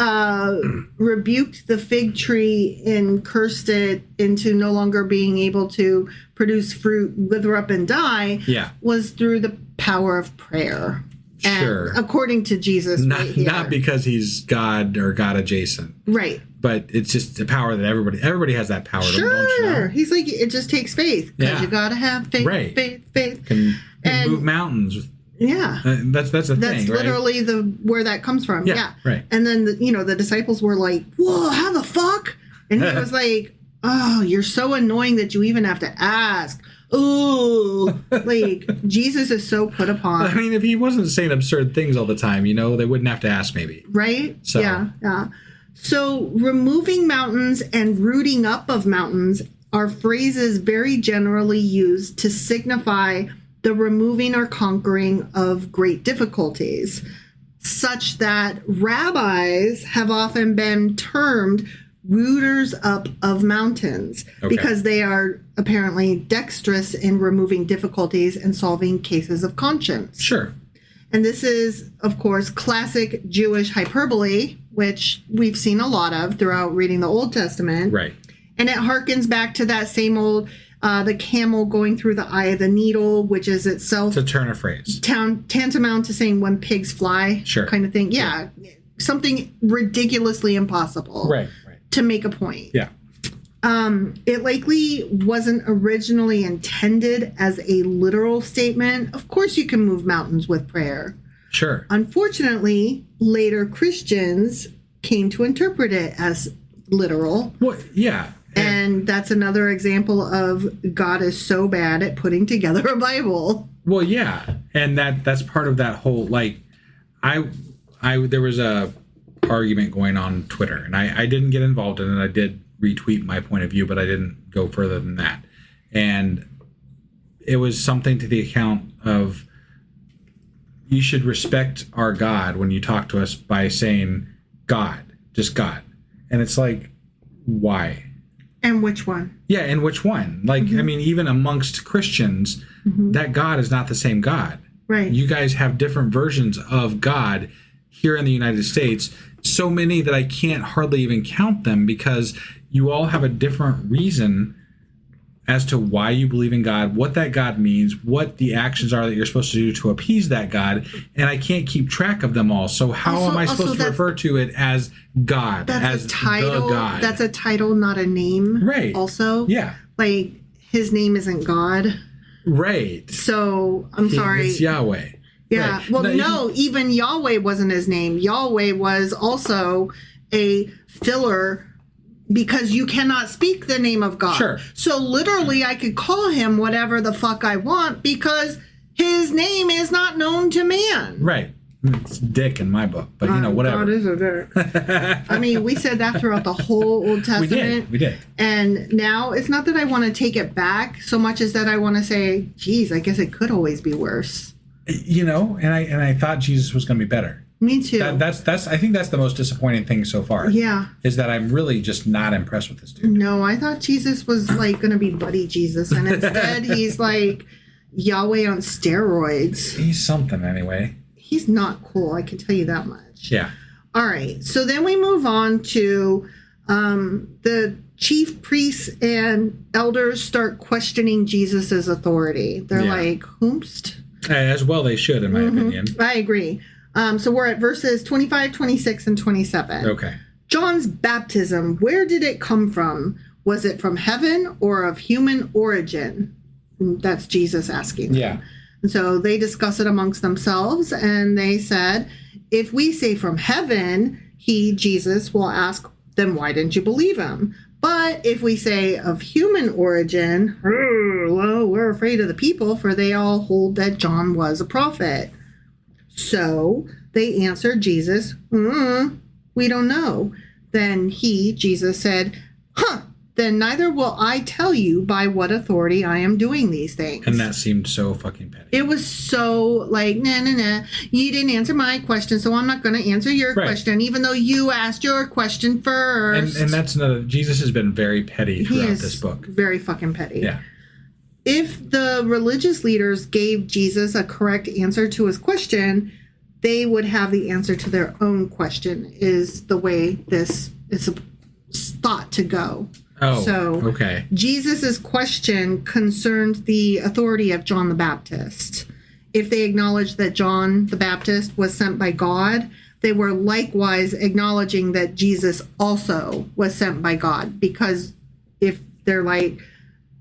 rebuked the fig tree and cursed it into no longer being able to produce fruit, wither up and die, was through the power of prayer. Sure. And according to Jesus, not because he's God or God adjacent. Right. But it's just the power that everybody has that power. Sure. Don't you know? He's like, it just takes faith. Because you got to have faith, faith. Can move mountains. Yeah. That's the thing, That's literally where that comes from. Yeah. Right. And then, the disciples were like, whoa, how the fuck? And he was like, oh, you're so annoying that you even have to ask. Ooh. Like, Jesus is so put upon. I mean, if he wasn't saying absurd things all the time, they wouldn't have to ask maybe. Right? So. Yeah. So removing mountains and rooting up of mountains are phrases very generally used to signify the removing or conquering of great difficulties, such that rabbis have often been termed rooters up of mountains because they are apparently dexterous in removing difficulties and solving cases of conscience. Sure. And this is, of course, classic Jewish hyperbole, which we've seen a lot of throughout reading the Old Testament. Right. And it harkens back to that same old, the camel going through the eye of the needle, which is itself to turn a phrase. Tantamount to saying when pigs fly kind of thing. Yeah. Something ridiculously impossible. Right. To make a point. Yeah. It likely wasn't originally intended as a literal statement. Of course, you can move mountains with prayer. Sure. Unfortunately, later Christians came to interpret it as literal. Well, yeah. And that's another example of God is so bad at putting together a Bible. Well, yeah. And that's part of that whole, like, there was a argument going on Twitter, and I didn't get involved in it. I did retweet my point of view, but I didn't go further than that. And it was something to the account of, you should respect our God when you talk to us by saying God, just God. And it's like, why? And which one? Yeah, and which one? Like, I mean, even amongst Christians, that God is not the same God. Right. You guys have different versions of God here in the United States. So many that I can't hardly even count them, because you all have a different reason as to why you believe in God, what that God means, what the actions are that you're supposed to do to appease that God, and I can't keep track of them all. So how am I supposed to refer to it as God, as a title? the God? That's a title, not a name. Right. Also. Yeah. Like, his name isn't God. Right. So, I'm sorry. It's Yahweh. Yeah. Right. Well, no, even Yahweh wasn't his name. Yahweh was also a filler, because you cannot speak the name of God. Sure. So literally I could call him whatever the fuck I want, because his name is not known to man. Right. It's Dick in my book, but whatever. God is a dick. I mean, we said that throughout the whole Old Testament. We did. And now it's not that I want to take it back so much as that I want to say, geez, I guess it could always be worse. And I thought Jesus was going to be better. Me too. That's I think that's the most disappointing thing so far. Yeah. Is that I'm really just not impressed with this dude. No, I thought Jesus was like going to be buddy Jesus, and instead he's like Yahweh on steroids. He's something anyway. He's not cool, I can tell you that much. Yeah. All right. So then we move on to the chief priests and elders start questioning Jesus's authority. They're like, whomst? As well they should, in my opinion. I agree. So we're at verses 25, 26, and 27. Okay. John's baptism, where did it come from? Was it from heaven or of human origin? That's Jesus asking them. Yeah. And so they discuss it amongst themselves, and they said, if we say from heaven, Jesus, will ask, then why didn't you believe him? But if we say of human origin, well, we're afraid of the people, for they all hold that John was a prophet. So they answered Jesus, we don't know. Then Jesus said, then neither will I tell you by what authority I am doing these things. And that seemed so fucking petty. It was so like, nah. You didn't answer my question, so I'm not going to answer your question, even though you asked your question first. And that's another, Jesus has been very petty throughout this book. Very fucking petty. Yeah. If the religious leaders gave Jesus a correct answer to his question, they would have the answer to their own question, is the way this is thought to go. Oh, so okay. Jesus's question concerned the authority of John the Baptist. If they acknowledged that John the Baptist was sent by God, they were likewise acknowledging that Jesus also was sent by God. Because if they're like,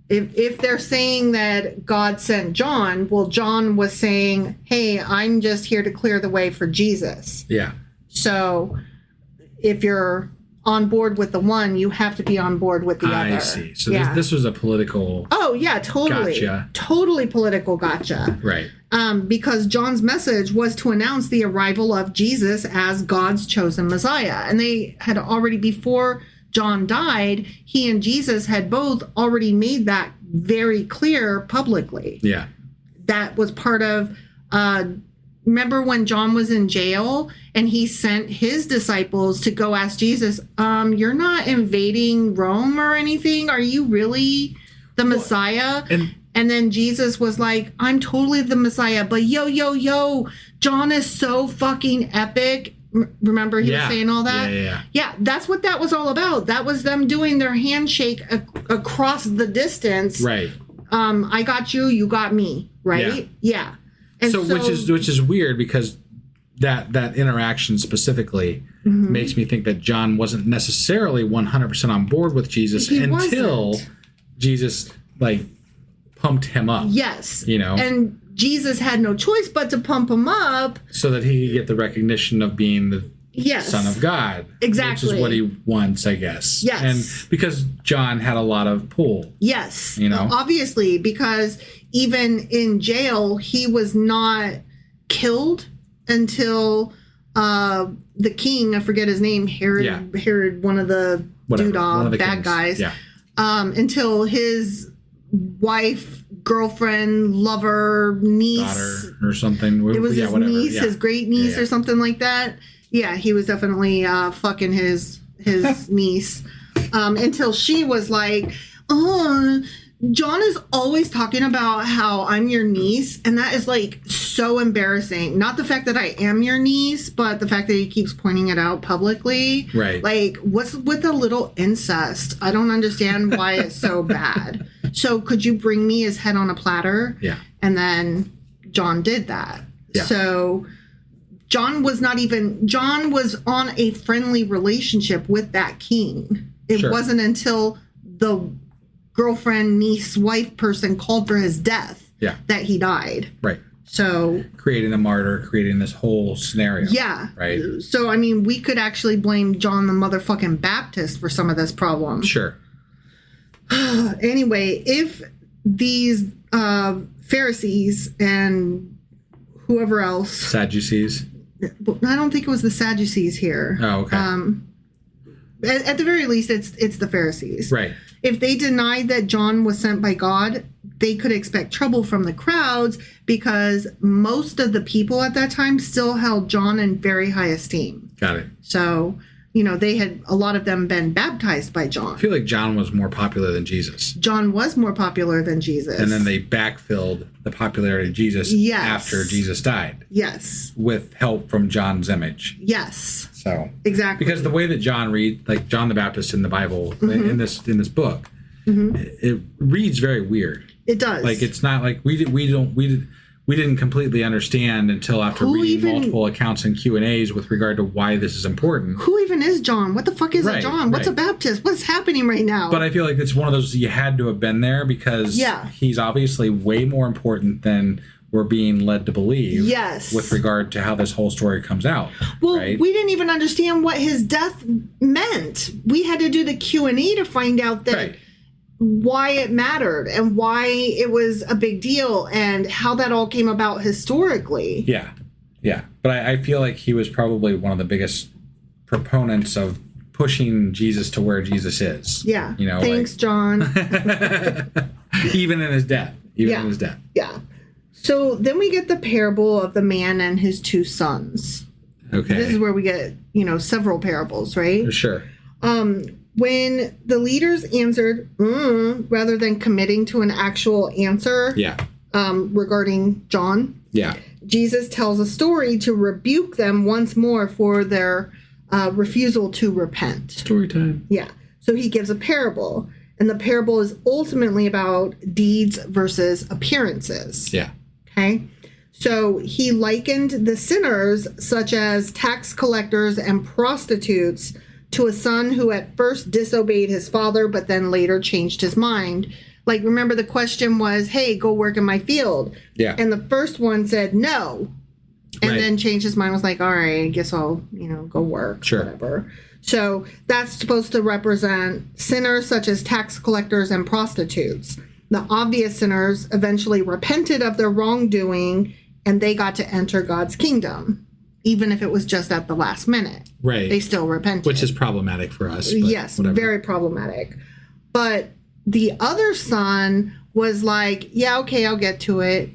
if they're saying that God sent John, well, John was saying, hey, I'm just here to clear the way for Jesus. Yeah. So if you're on board with the one, you have to be on board with the other. I see. So this was a political... Oh, yeah, totally. Gotcha. Totally political gotcha. Right. Because John's message was to announce the arrival of Jesus as God's chosen Messiah. And they had already, before John died, he and Jesus had both already made that very clear publicly. Yeah. That was part of... remember when John was in jail and he sent his disciples to go ask Jesus, you're not invading Rome or anything? Are you really the Messiah? And then Jesus was like, I'm totally the Messiah, but yo, John is so fucking epic. Remember he was saying all that? Yeah, that's what that was all about. That was them doing their handshake across the distance. Right. I got you, you got me, right? Yeah. And so which is weird, because that interaction specifically makes me think that John wasn't necessarily 100% on board with Jesus until Jesus pumped him up. Yes. And Jesus had no choice but to pump him up so that he could get the recognition of being the Son of God. Exactly. Which is what he wants, I guess. Yes. And because John had a lot of pull. Yes. Obviously, because even in jail, he was not killed until the king, I forget his name, Herod, one of the bad guys. Yeah. Until his wife girlfriend, lover, niece. Daughter or something. It was his whatever. niece, his great niece or something like that. Yeah, he was definitely fucking his niece. Until she was like, oh, John is always talking about how I'm your niece, and that is like so embarrassing. Not the fact that I am your niece, but the fact that he keeps pointing it out publicly. Right. Like, what's with a little incest? I don't understand why it's so bad. So could you bring me his head on a platter? Yeah. And then John did that. Yeah. So John was on a friendly relationship with that king. It Sure. wasn't until the girlfriend, niece, wife person called for his death that he died. Right. So Creating a martyr, creating this whole scenario. yeah. Right. So, I mean, we could actually blame John the motherfucking Baptist for some of this problem. Sure. Anyway, if these Pharisees and whoever else, Sadducees. I don't think it was the Sadducees here. Oh, okay. At the very least, it's the Pharisees. Right. If they denied that John was sent by God, they could expect trouble from the crowds because most of the people at that time still held John in very high esteem. Got it. So, they had a lot of them been baptized by John. I feel like John was more popular than Jesus. John was more popular than Jesus. And then they backfilled the popularity of Jesus after Jesus died. Yes. With help from John's image. Yes. So exactly. Because the way that John reads, like John the Baptist in the Bible, in this book, it reads very weird. It does. Like it's not like we didn't completely understand until after reading multiple accounts and Q&As with regard to why this is important. Who even is John? What the fuck is a John? What's a Baptist? What's happening right now? But I feel like it's one of those you had to have been there because he's obviously way more important than we're being led to believe. Yes. With regard to how this whole story comes out. Well, right? we didn't even understand what his death meant. We had to do the Q&A to find out that why it mattered and why it was a big deal and how that all came about historically. Yeah. Yeah. But I feel like he was probably one of the biggest proponents of pushing Jesus to where Jesus is. Yeah. Thanks, John. Even in his death. In his death. Yeah. So then we get the parable of the man and his two sons. Okay. This is where we get, several parables, right? Sure. When the leaders answered, rather than committing to an actual answer regarding John, Jesus tells a story to rebuke them once more for their refusal to repent. Story time. Yeah. So he gives a parable, and the parable is ultimately about deeds versus appearances. Yeah. Okay. So he likened the sinners, such as tax collectors and prostitutes, to a son who at first disobeyed his father, but then later changed his mind. Like, remember the question was, hey, go work in my field. Yeah. And the first one said no. And then changed his mind, was like, all right, I guess I'll, go work. Sure. Whatever. So that's supposed to represent sinners such as tax collectors and prostitutes. The obvious sinners eventually repented of their wrongdoing, and they got to enter God's kingdom. Even if it was just at the last minute. Right. They still repented. Which is problematic for us. Yes, whatever. Very problematic. But the other son was like, yeah, okay, I'll get to it,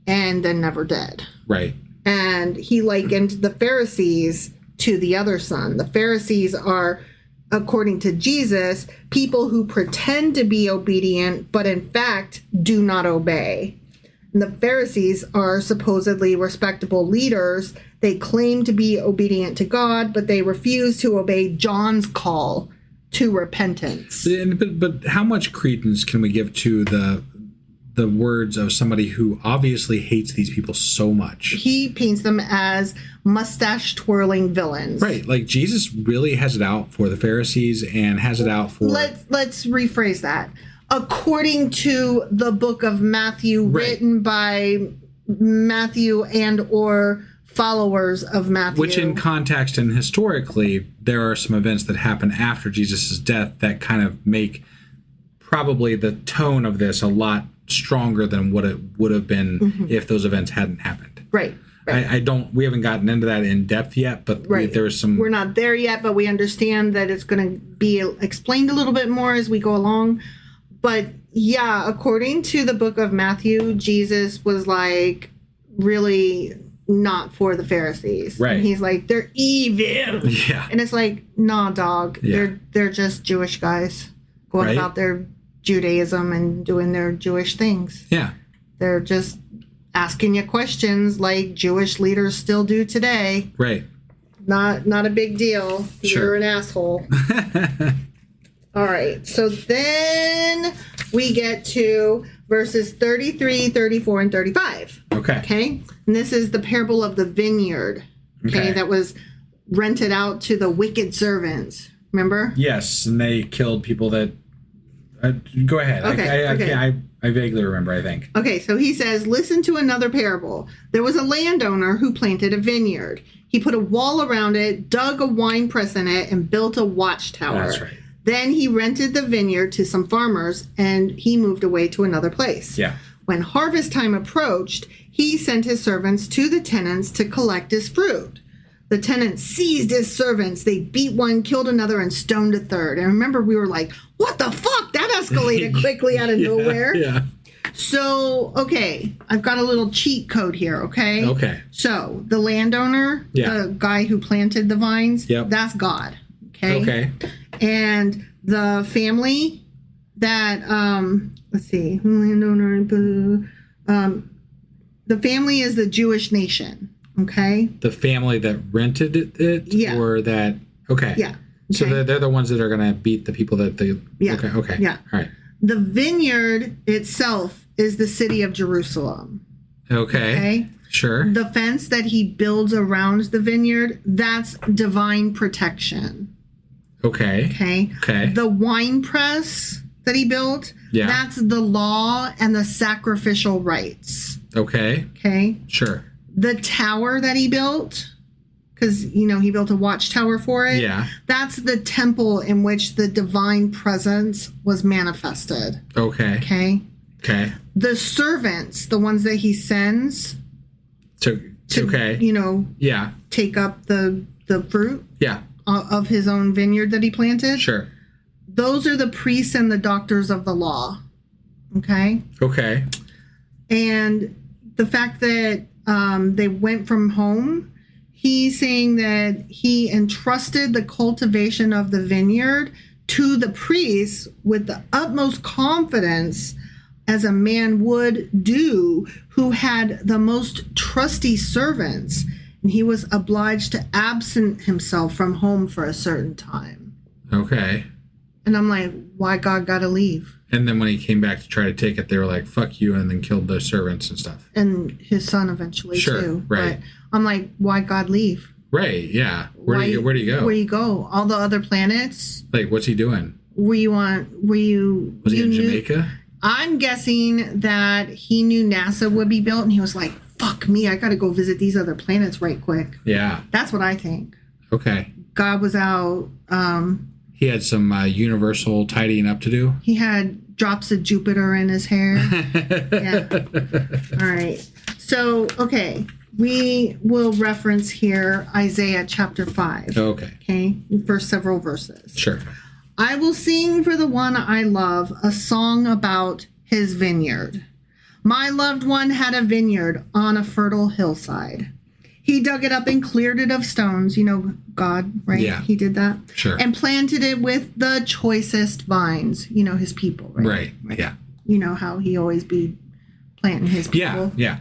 and then never did. Right. And he likened the Pharisees to the other son. The Pharisees are, according to Jesus, people who pretend to be obedient, but in fact do not obey. And the Pharisees are supposedly respectable leaders. They claim to be obedient to God, but they refuse to obey John's call to repentance. But how much credence can we give to the words of somebody who obviously hates these people so much? He paints them as mustache-twirling villains. Right. Like, Jesus really has it out for the Pharisees and has it out for... Let's rephrase that. According to the book of Matthew, written by Matthew and or followers of Matthew. Which in context and historically, there are some events that happen after Jesus' death that kind of make probably the tone of this a lot stronger than what it would have been if those events hadn't happened. Right. We haven't gotten into that in depth yet, but there's some... We're not there yet, but we understand that it's going to be explained a little bit more as we go along. But Yeah, according to the book of Matthew, Jesus was like really not for the Pharisees. Right. And he's like, they're evil. Yeah. And it's like, nah, dog. Yeah. They're just Jewish guys going Right. about their Judaism and doing their Jewish things. Yeah. They're just asking you questions like Jewish leaders still do today. Right. Not a big deal. Sure. You're an asshole. All right. So then we get to verses 33, 34, and 35. Okay. Okay. And this is the parable of the vineyard. Okay. That was rented out to the wicked servants. Remember? Yes, and they killed people that. Go ahead. Okay, I vaguely remember, I think. Okay, so he says, listen to another parable. There was a landowner who planted a vineyard. He put a wall around it, dug a wine press in it, and built a watchtower. That's right. Then he rented the vineyard to some farmers, and he moved away to another place. Yeah. When harvest time approached, he sent his servants to the tenants to collect his fruit. The tenants seized his servants. They beat one, killed another, and stoned a third. And remember, we were like, what the fuck? That escalated quickly out of nowhere. Yeah. So, okay, I've got a little cheat code here, okay? Okay. So, the landowner, the guy who planted the vines, that's God, okay? Okay. And the family that, let's see, landowner, the family is the Jewish nation. Okay. The family that rented it, or that. Okay. Yeah. So they're the ones that are going to beat the people that they. Yeah. Okay. Yeah. All right. The vineyard itself is the city of Jerusalem. Okay. Sure. The fence that he builds around the vineyard, that's divine protection. Okay. Okay. The wine press that he built, that's the law and the sacrificial rites. Okay. Okay. Sure. The tower that he built, because, he built a watchtower for it. Yeah. That's the temple in which the divine presence was manifested. Okay. Okay. The servants, the ones that he sends to take up the fruit of his own vineyard that he planted. Sure. Those are the priests and the doctors of the law. Okay. And the fact that they went from home, he's saying that he entrusted the cultivation of the vineyard to the priests with the utmost confidence, as a man would do who had the most trusty servants, and he was obliged to absent himself from home for a certain time. Okay. And I'm like, why God gotta leave? And then when he came back to try to take it, they were like, fuck you, and then killed the servants and stuff. And his son eventually, too. Right. But I'm like, why God leave? Right, yeah. Where do you go? Where do you go? All the other planets? Like, what's he doing? Was he in Jamaica? I'm guessing that he knew NASA would be built, and he was like, fuck me, I gotta go visit these other planets right quick. Yeah. That's what I think. Okay. God was out. He had some universal tidying up to do. He had drops of Jupiter in his hair. Yeah. All right. So, okay. We will reference here Isaiah chapter 5. Okay. First several verses. Sure. I will sing for the one I love a song about his vineyard. My loved one had a vineyard on a fertile hillside. He dug it up and cleared it of stones. God, right? Yeah. He did that. Sure. And planted it with the choicest vines. His people, right? Right. Yeah. You know how he always be planting his people. Yeah.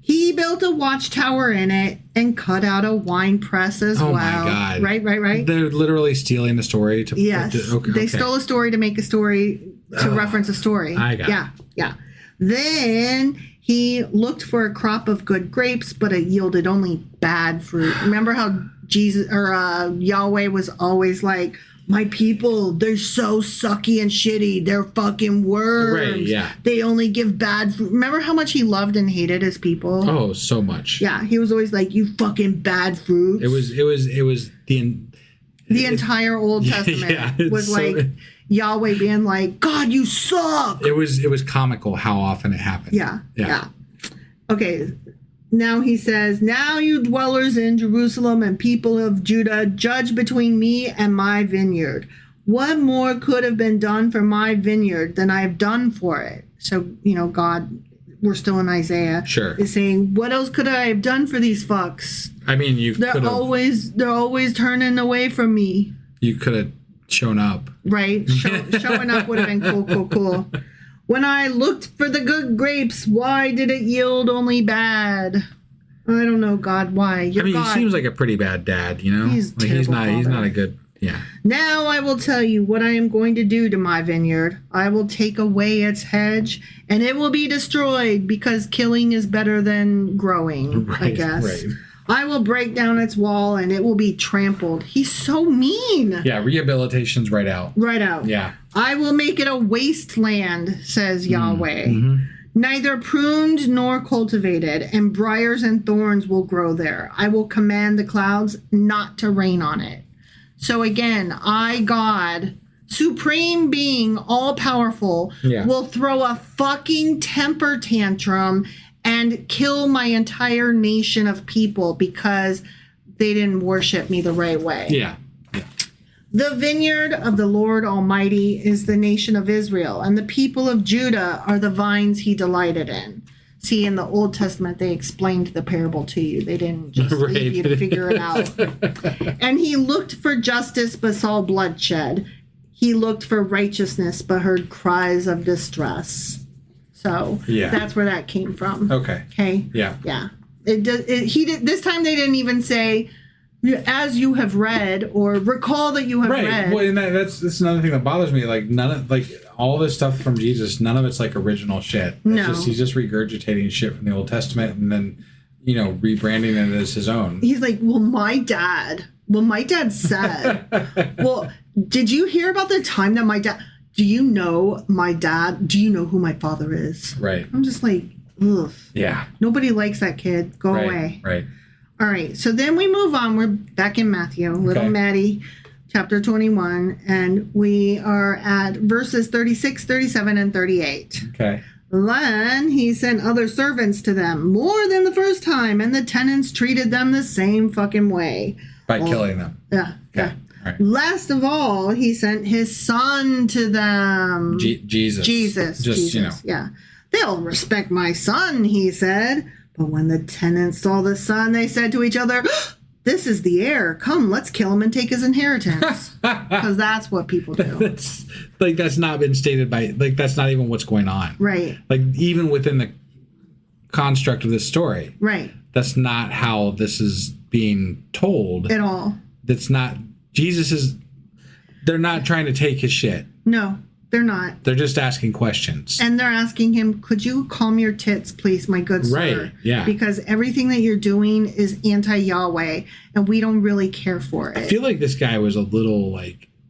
He built a watchtower in it and cut out a wine press as well. Oh my God. Right. They're literally stealing the story to. Yes. They stole a story to make a story, to reference a story. I got it. Yeah. Then he looked for a crop of good grapes, but it yielded only bad fruit. Remember how Yahweh was always like, my people, they're so sucky and shitty. They're fucking worms. Right, yeah. They only give bad fruit. Remember how much he loved and hated his people? Oh, so much. Yeah, he was always like, you fucking bad fruits. It was the entire Old Testament was so, like Yahweh being like, God, you suck. It was comical how often it happened. Yeah. Okay. Now he says, now you dwellers in Jerusalem and people of Judah, judge between me and my vineyard. what more could have been done for my vineyard than I have done for it? So, God, we're still in Isaiah. Sure. Is saying, what else could I have done for these fucks? I mean, They're always turning away from me. You could have shown up. Right? Showing up would have been cool. When I looked for the good grapes, why did it yield only bad? I don't know, God, why? He God. seems like a pretty bad dad, He's he's not father. a good, yeah. Now I will tell you what I am going to do to my vineyard. I will take away its hedge, and it will be destroyed, because killing is better than growing, I guess. Right. I will break down its wall, and it will be trampled. He's so mean. Yeah, rehabilitation's right out. Right out. Yeah. I will make it a wasteland, says Yahweh. Mm-hmm. Neither pruned nor cultivated, and briars and thorns will grow there. I will command the clouds not to rain on it. So again, I, God, supreme being, all powerful, will throw a fucking temper tantrum and kill my entire nation of people because they didn't worship me the right way. Yeah. The vineyard of the Lord Almighty is the nation of Israel, and the people of Judah are the vines he delighted in. See, in the Old Testament, they explained the parable to you. They didn't just leave you to figure it out. And he looked for justice, but saw bloodshed. He looked for righteousness, but heard cries of distress. So that's where that came from. Okay. Yeah. Yeah. This time they didn't even say, as you have read, or recall that you have read. Well, and that's another thing that bothers me. Like all this stuff from Jesus, none of it's like original shit. He's just regurgitating shit from the Old Testament and then, rebranding it as his own. He's like, my dad said, well, did you hear about the time that my dad, do you know who my father is? Right. I'm just like, ugh. Yeah. Nobody likes that kid. Go away. Right. All right, so then we move on. We're back in Matthew, little Maddie, chapter 21, and we are at verses 36, 37, and 38. Okay. Then he sent other servants to them, more than the first time, and the tenants treated them the same fucking way. By killing them. Yeah. Okay. All right. Last of all, he sent his son to them. Jesus. Yeah. They'll respect my son, he said. But when the tenants saw the son, they said to each other, this is the heir. Come, let's kill him and take his inheritance. Because that's what people do. That's not been stated that's not even what's going on. Right. Even within the construct of this story. Right. That's not how this is being told. At all. That's not, they're not trying to take his shit. No. They're not. They're just asking questions. And they're asking him, could you calm your tits, please, my good sir? Right, yeah. Because everything that you're doing is anti-Yahweh, and we don't really care for it. I feel like this guy was a little,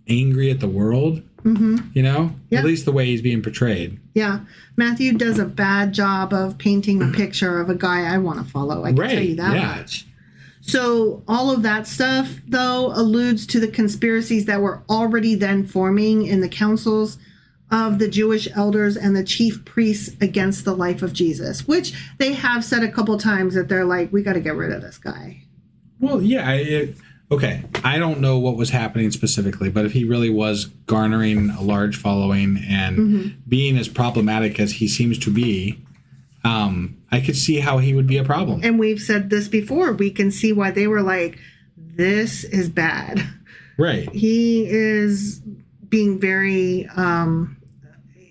angry at the world, At least the way he's being portrayed. Yeah. Matthew does a bad job of painting a picture of a guy I want to follow. I can tell you that much. So all of that stuff, though, alludes to the conspiracies that were already then forming in the councils of the Jewish elders and the chief priests against the life of Jesus, which they have said a couple times that they're like, we got to get rid of this guy. Well, yeah. Okay. I don't know what was happening specifically, but if he really was garnering a large following and being as problematic as he seems to be, I could see how he would be a problem. And we've said this before. We can see why they were like, this is bad. Right. He is being very,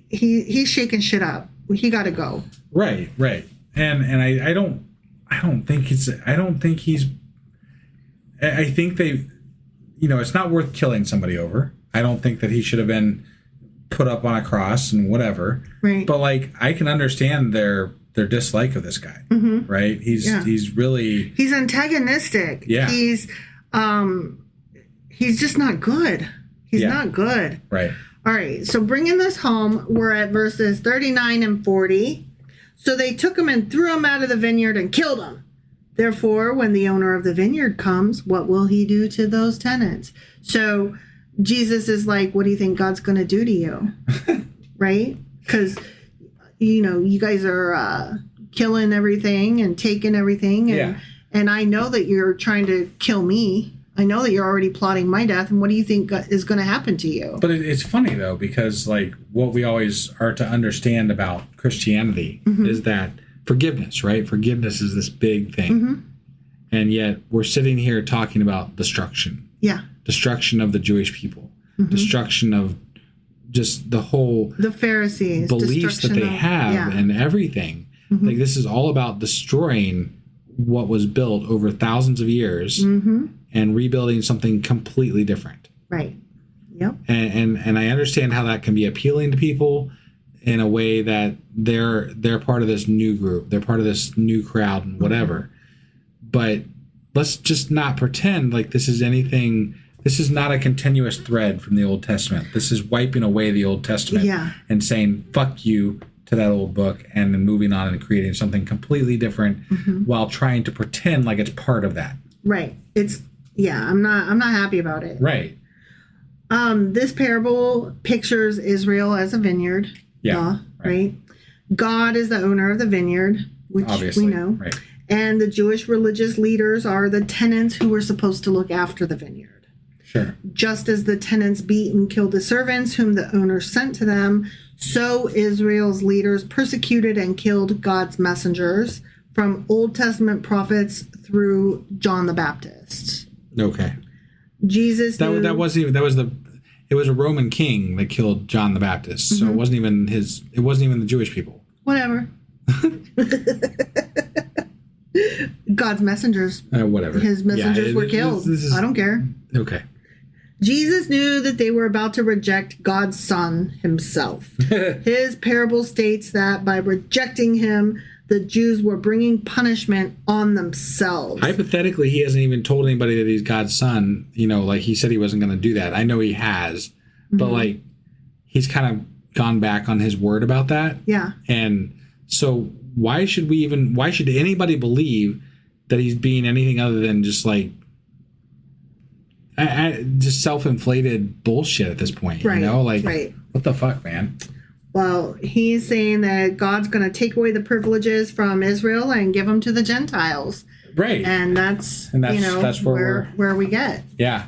he's shaking shit up. He got to go. Right. And I don't think they, it's not worth killing somebody over. I don't think that he should have been put up on a cross and whatever. Right. But I can understand their dislike of this guy. Mm-hmm. Right. He's antagonistic. Yeah. He's just not good. He's not good. Right. All right. So bringing this home, we're at verses 39 and 40. So they took him and threw him out of the vineyard and killed him. Therefore, when the owner of the vineyard comes, what will he do to those tenants? So Jesus is like, what do you think God's going to do to you? Right? Because, you guys are killing everything and taking everything. And I know that you're trying to kill me. I know that you're already plotting my death, and what do you think is going to happen to you? But it's funny, though, because, like, what we always are to understand about Christianity is that forgiveness, right? Forgiveness is this big thing. And yet we're sitting here talking about destruction. Yeah. Destruction of the Jewish people. Destruction of just the Pharisees, beliefs that they have and everything. Like, this is all about destroying what was built over thousands of years and rebuilding something completely different. Right. Yep. And I understand how that can be appealing to people in a way that they're part of this new group, they're part of this new crowd and whatever. But let's just not pretend like this is anything. This is not a continuous thread from the Old Testament. This is wiping away the Old Testament and saying fuck you to that old book and then moving on and creating something completely different while trying to pretend like it's part of that. Right. I'm not happy about it. Right. This parable pictures Israel as a vineyard. Yeah. Right. God is the owner of the vineyard, which obviously we know. Right. And the Jewish religious leaders are the tenants who were supposed to look after the vineyard. Sure. Just as the tenants beat and killed the servants whom the owner sent to them, so Israel's leaders persecuted and killed God's messengers, from Old Testament prophets through John the Baptist. Okay. Jesus it was a Roman king that killed John the Baptist. So it wasn't even the Jewish people. Whatever. God's messengers. Whatever. His messengers were killed. I don't care. Okay. Jesus knew that they were about to reject God's Son himself. His parable states that by rejecting him, the Jews were bringing punishment on themselves. Hypothetically, he hasn't even told anybody that he's God's son. Like he said he wasn't going to do that. I know he has, but like he's kind of gone back on his word about that. Yeah. And so why should anybody believe that he's being anything other than just like just self-inflated bullshit at this point? Right. Like what the fuck, man? Well, he's saying that God's going to take away the privileges from Israel and give them to the Gentiles. Right. And that's where we get. Yeah.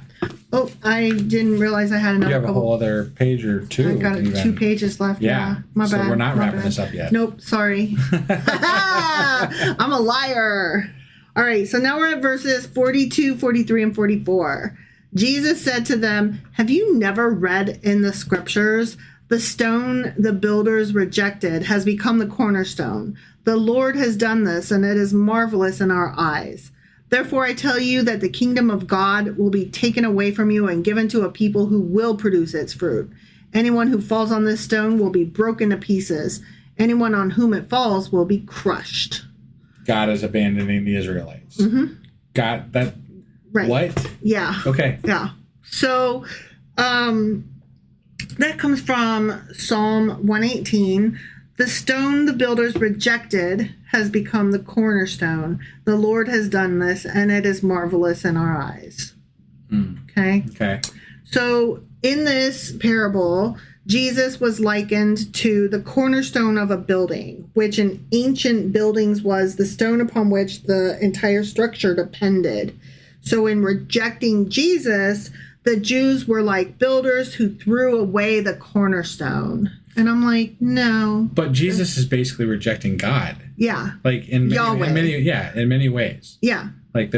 Oh, I didn't realize I had another. You have a whole other page or two. I got 2 pages left. Yeah. My bad. So we're not wrapping this up yet. Nope. Sorry. I'm a liar. All right. So now we're at verses 42, 43, and 44. Jesus said to them, "Have you never read in the scriptures, the stone the builders rejected has become the cornerstone. The Lord has done this, and it is marvelous in our eyes. Therefore, I tell you that the kingdom of God will be taken away from you and given to a people who will produce its fruit. Anyone who falls on this stone will be broken to pieces. Anyone on whom it falls will be crushed." God is abandoning the Israelites. God, that... Right. What? Yeah. Okay. Yeah. So, that comes from Psalm 118. The stone the builders rejected has become the cornerstone. The Lord has done this, and it is marvelous in our eyes. Okay? Okay. So, in this parable, Jesus was likened to the cornerstone of a building, which in ancient buildings was the stone upon which the entire structure depended. So, in rejecting Jesus, the Jews were like builders who threw away the cornerstone. And I'm like, no. But Jesus is basically rejecting God. Yeah. Like in many ways. Yeah. Like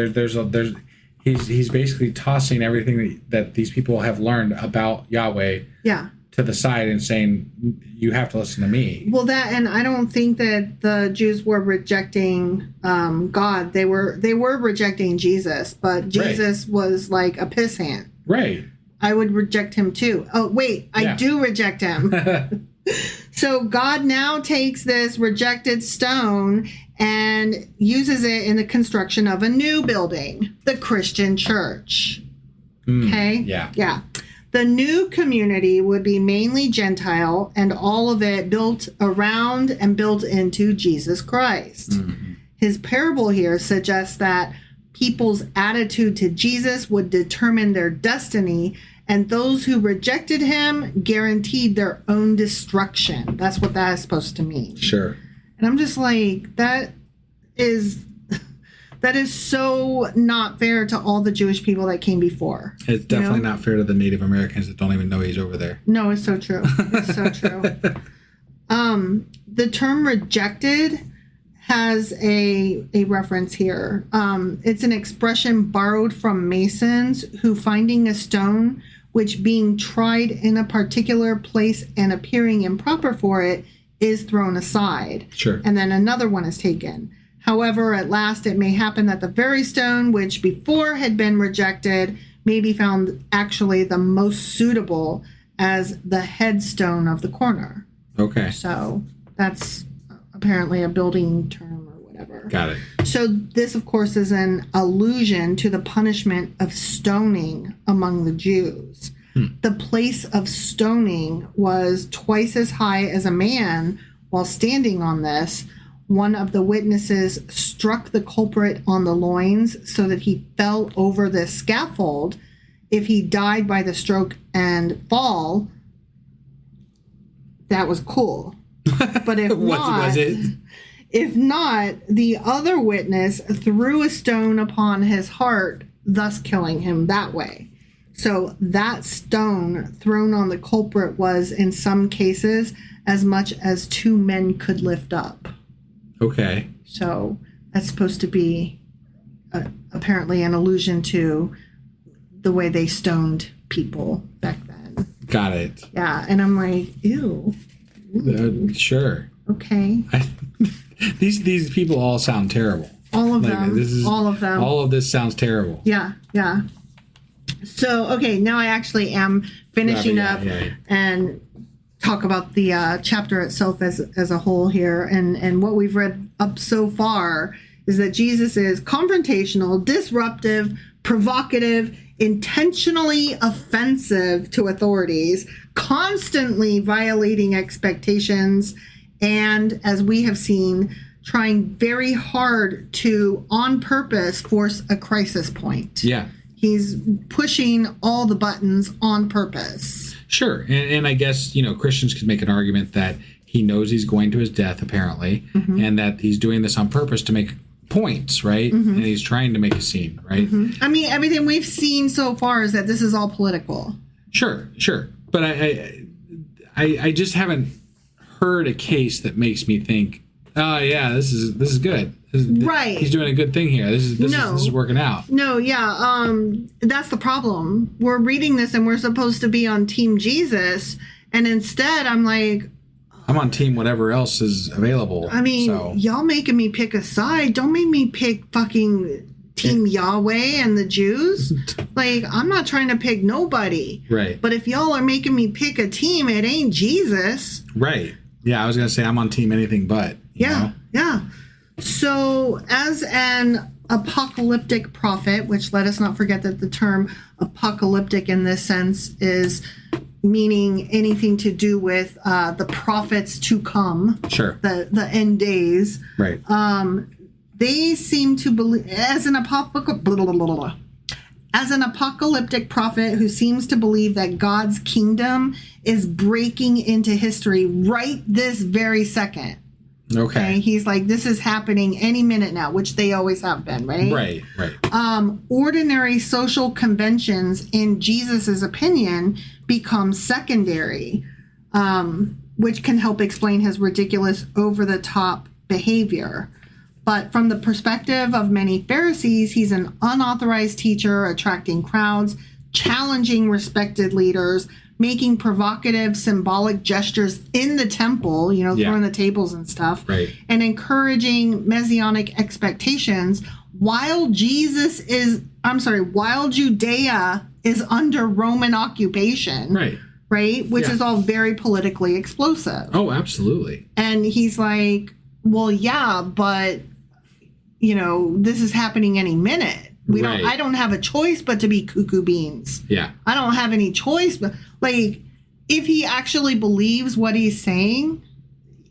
he's basically tossing everything that these people have learned about Yahweh to the side and saying, you have to listen to me. Well, and I don't think that the Jews were rejecting God. They were rejecting Jesus, but Jesus was like a pissant. Right. I would reject him too. Oh, wait, I do reject him. So God now takes this rejected stone and uses it in the construction of a new building, the Christian church. Okay? Yeah. Yeah. The new community would be mainly Gentile, and all of it built around and built into Jesus Christ. His parable here suggests that people's attitude to Jesus would determine their destiny, and those who rejected him guaranteed their own destruction. That's what that is supposed to mean. Sure. And I'm just like, that's That is so not fair to all the Jewish people that came before. It's definitely not fair to the Native Americans that don't even know he's over there. No, it's so true. It's so true. The term rejected has a reference here. It's an expression borrowed from Masons who, finding a stone which being tried in a particular place and appearing improper for it, is thrown aside. Sure. And then another one is taken. However, at last it may happen that the very stone which before had been rejected may be found actually the most suitable as the headstone of the corner. Okay. So that's apparently a building term or whatever. Got it. So this, of course, is an allusion to the punishment of stoning among the Jews. The place of stoning was twice as high as a man. While standing on this, one of the witnesses struck the culprit on the loins so that he fell over the scaffold. If he died by the stroke and fall, that was cool. But if Was it? If not, the other witness threw a stone upon his heart, thus killing him that way. So that stone thrown on the culprit was, in some cases, as much as 2 men could lift up. Okay. So that's supposed to be apparently an allusion to the way they stoned people back then. Got it. Yeah, and I'm like, ew. Sure. Okay. These people all sound terrible. All of Like, them. All of them. All of this sounds terrible. Yeah, yeah. So, okay, now I actually am finishing up and talk about the chapter itself as a whole here. And what we've read up so far is that Jesus is confrontational, disruptive, provocative, intentionally offensive to authorities, constantly violating expectations, and, as we have seen, trying very hard to, on purpose, force a crisis point. Yeah. He's pushing all the buttons on purpose. Sure. And I guess, Christians could make an argument that he knows he's going to his death, apparently, and that he's doing this on purpose to make points, right? And he's trying to make a scene, right? I mean, everything we've seen so far is that this is all political. Sure. But I just haven't heard a case that makes me think, oh, yeah, this is good. Right. He's doing a good thing here. This is working out. No, yeah. That's the problem. We're reading this and we're supposed to be on Team Jesus. And instead, I'm like, I'm on team whatever else is available. I mean, y'all making me pick a side. Don't make me pick fucking Team Yahweh and the Jews. Like, I'm not trying to pick nobody. Right. But if y'all are making me pick a team, it ain't Jesus. Right. Yeah, I was going to say I'm on team anything but. You know? Yeah. So, as an apocalyptic prophet, which let us not forget that the term apocalyptic in this sense is meaning anything to do with the prophets to come. Sure. The end days. Right. They seem to believe, as an apocalyptic prophet who seems to believe that God's kingdom is breaking into history right this very second. Okay. He's like, this is happening any minute now, which they always have been, right? Right. Ordinary social conventions, in Jesus's opinion, become secondary, which can help explain his ridiculous, over-the-top behavior. But from the perspective of many Pharisees, he's an unauthorized teacher, attracting crowds, challenging respected leaders, making provocative symbolic gestures in the temple, throwing the tables and stuff, right, and encouraging messianic expectations while Judea is under Roman occupation. Right? Which is all very politically explosive. Oh, absolutely. And he's like, well, yeah, but, this is happening any minute. I don't have a choice but to be cuckoo beans. Yeah. I don't have any choice but, if he actually believes what he's saying,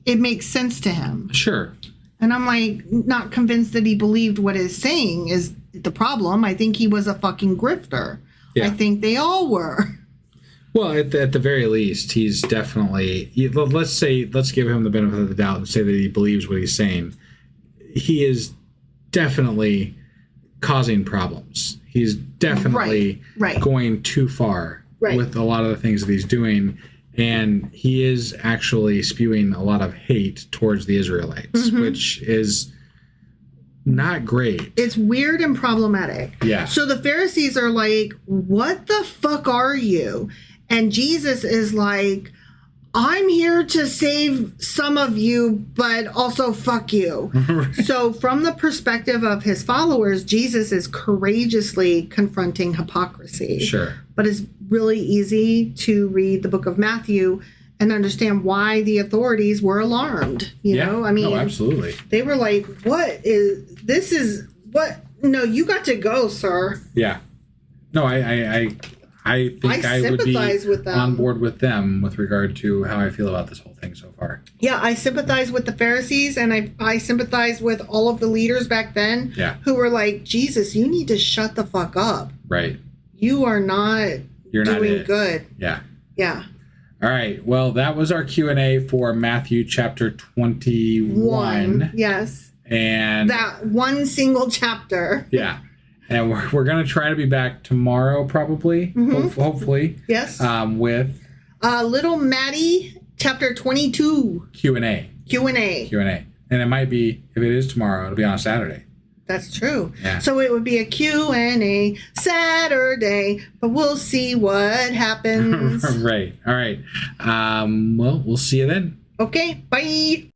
it makes sense to him. Sure. And I'm not convinced that he believed what he's saying is the problem. I think he was a fucking grifter. Yeah. I think they all were. Well, at the very least, he's definitely, let's give him the benefit of the doubt and say that he believes what he's saying. He is definitely causing problems. He's definitely Right. going too far with a lot of the things that he's doing. And he is actually spewing a lot of hate towards the Israelites, which is not great. It's weird and problematic. Yeah. So the Pharisees are like, what the fuck are you? And Jesus is like, I'm here to save some of you, but also fuck you. So from the perspective of his followers, Jesus is courageously confronting hypocrisy. Sure. But it's really easy to read the book of Matthew and understand why the authorities were alarmed. You know, I mean, no, absolutely. They were like, what? No, you got to go, sir. Yeah. No, I think I would be sympathize with them. on board with them with regard to how I feel about this whole thing so far. Yeah, I sympathize with the Pharisees, and I sympathize with all of the leaders back then who were like, Jesus, you need to shut the fuck up. Right. You are not doing good. Yeah. Yeah. All right. Well, that was our Q&A for Matthew chapter 21. Yes. And that one single chapter. Yeah. And we're going to try to be back tomorrow, probably, hopefully. Yes. With Little Maddie, chapter 22. Q&A. And it might be, if it is tomorrow, it'll be on a Saturday. That's true. Yeah. So it would be a Q&A Saturday, but we'll see what happens. Right. All right. Well, we'll see you then. Okay. Bye.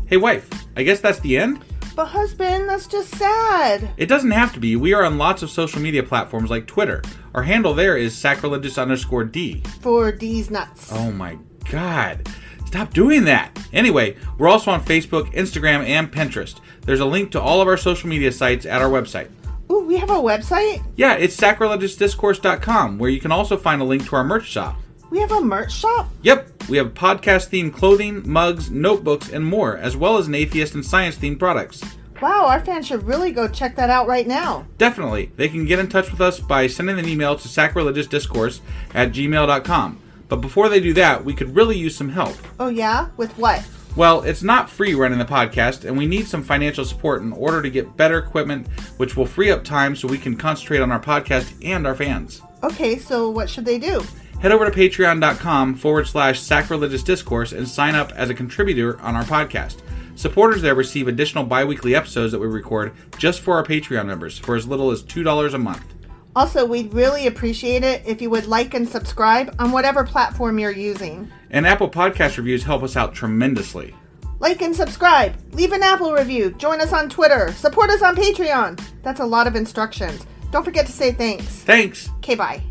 Hey, wife, I guess that's the end? But husband, that's just sad. It doesn't have to be. We are on lots of social media platforms like Twitter. Our handle there is sacrilegious_D. For D's nuts. Oh my God. Stop doing that. Anyway, we're also on Facebook, Instagram, and Pinterest. There's a link to all of our social media sites at our website. Ooh, we have a website? Yeah, it's sacrilegiousdiscourse.com, where you can also find a link to our merch shop. We have a merch shop? Yep, we have podcast-themed clothing, mugs, notebooks, and more, as well as an atheist and science-themed products. Wow, our fans should really go check that out right now. Definitely. They can get in touch with us by sending an email to sacrilegiousdiscourse@gmail.com. But before they do that, we could really use some help. Oh yeah? With what? Well, it's not free running the podcast, and we need some financial support in order to get better equipment, which will free up time so we can concentrate on our podcast and our fans. Okay, so what should they do? Head over to patreon.com/sacrilegiousdiscourse and sign up as a contributor on our podcast. Supporters there receive additional bi-weekly episodes that we record just for our Patreon members for as little as $2 a month. Also, we'd really appreciate it if you would like and subscribe on whatever platform you're using. And Apple Podcast reviews help us out tremendously. Like and subscribe. Leave an Apple review. Join us on Twitter. Support us on Patreon. That's a lot of instructions. Don't forget to say thanks. Thanks. Okay, bye.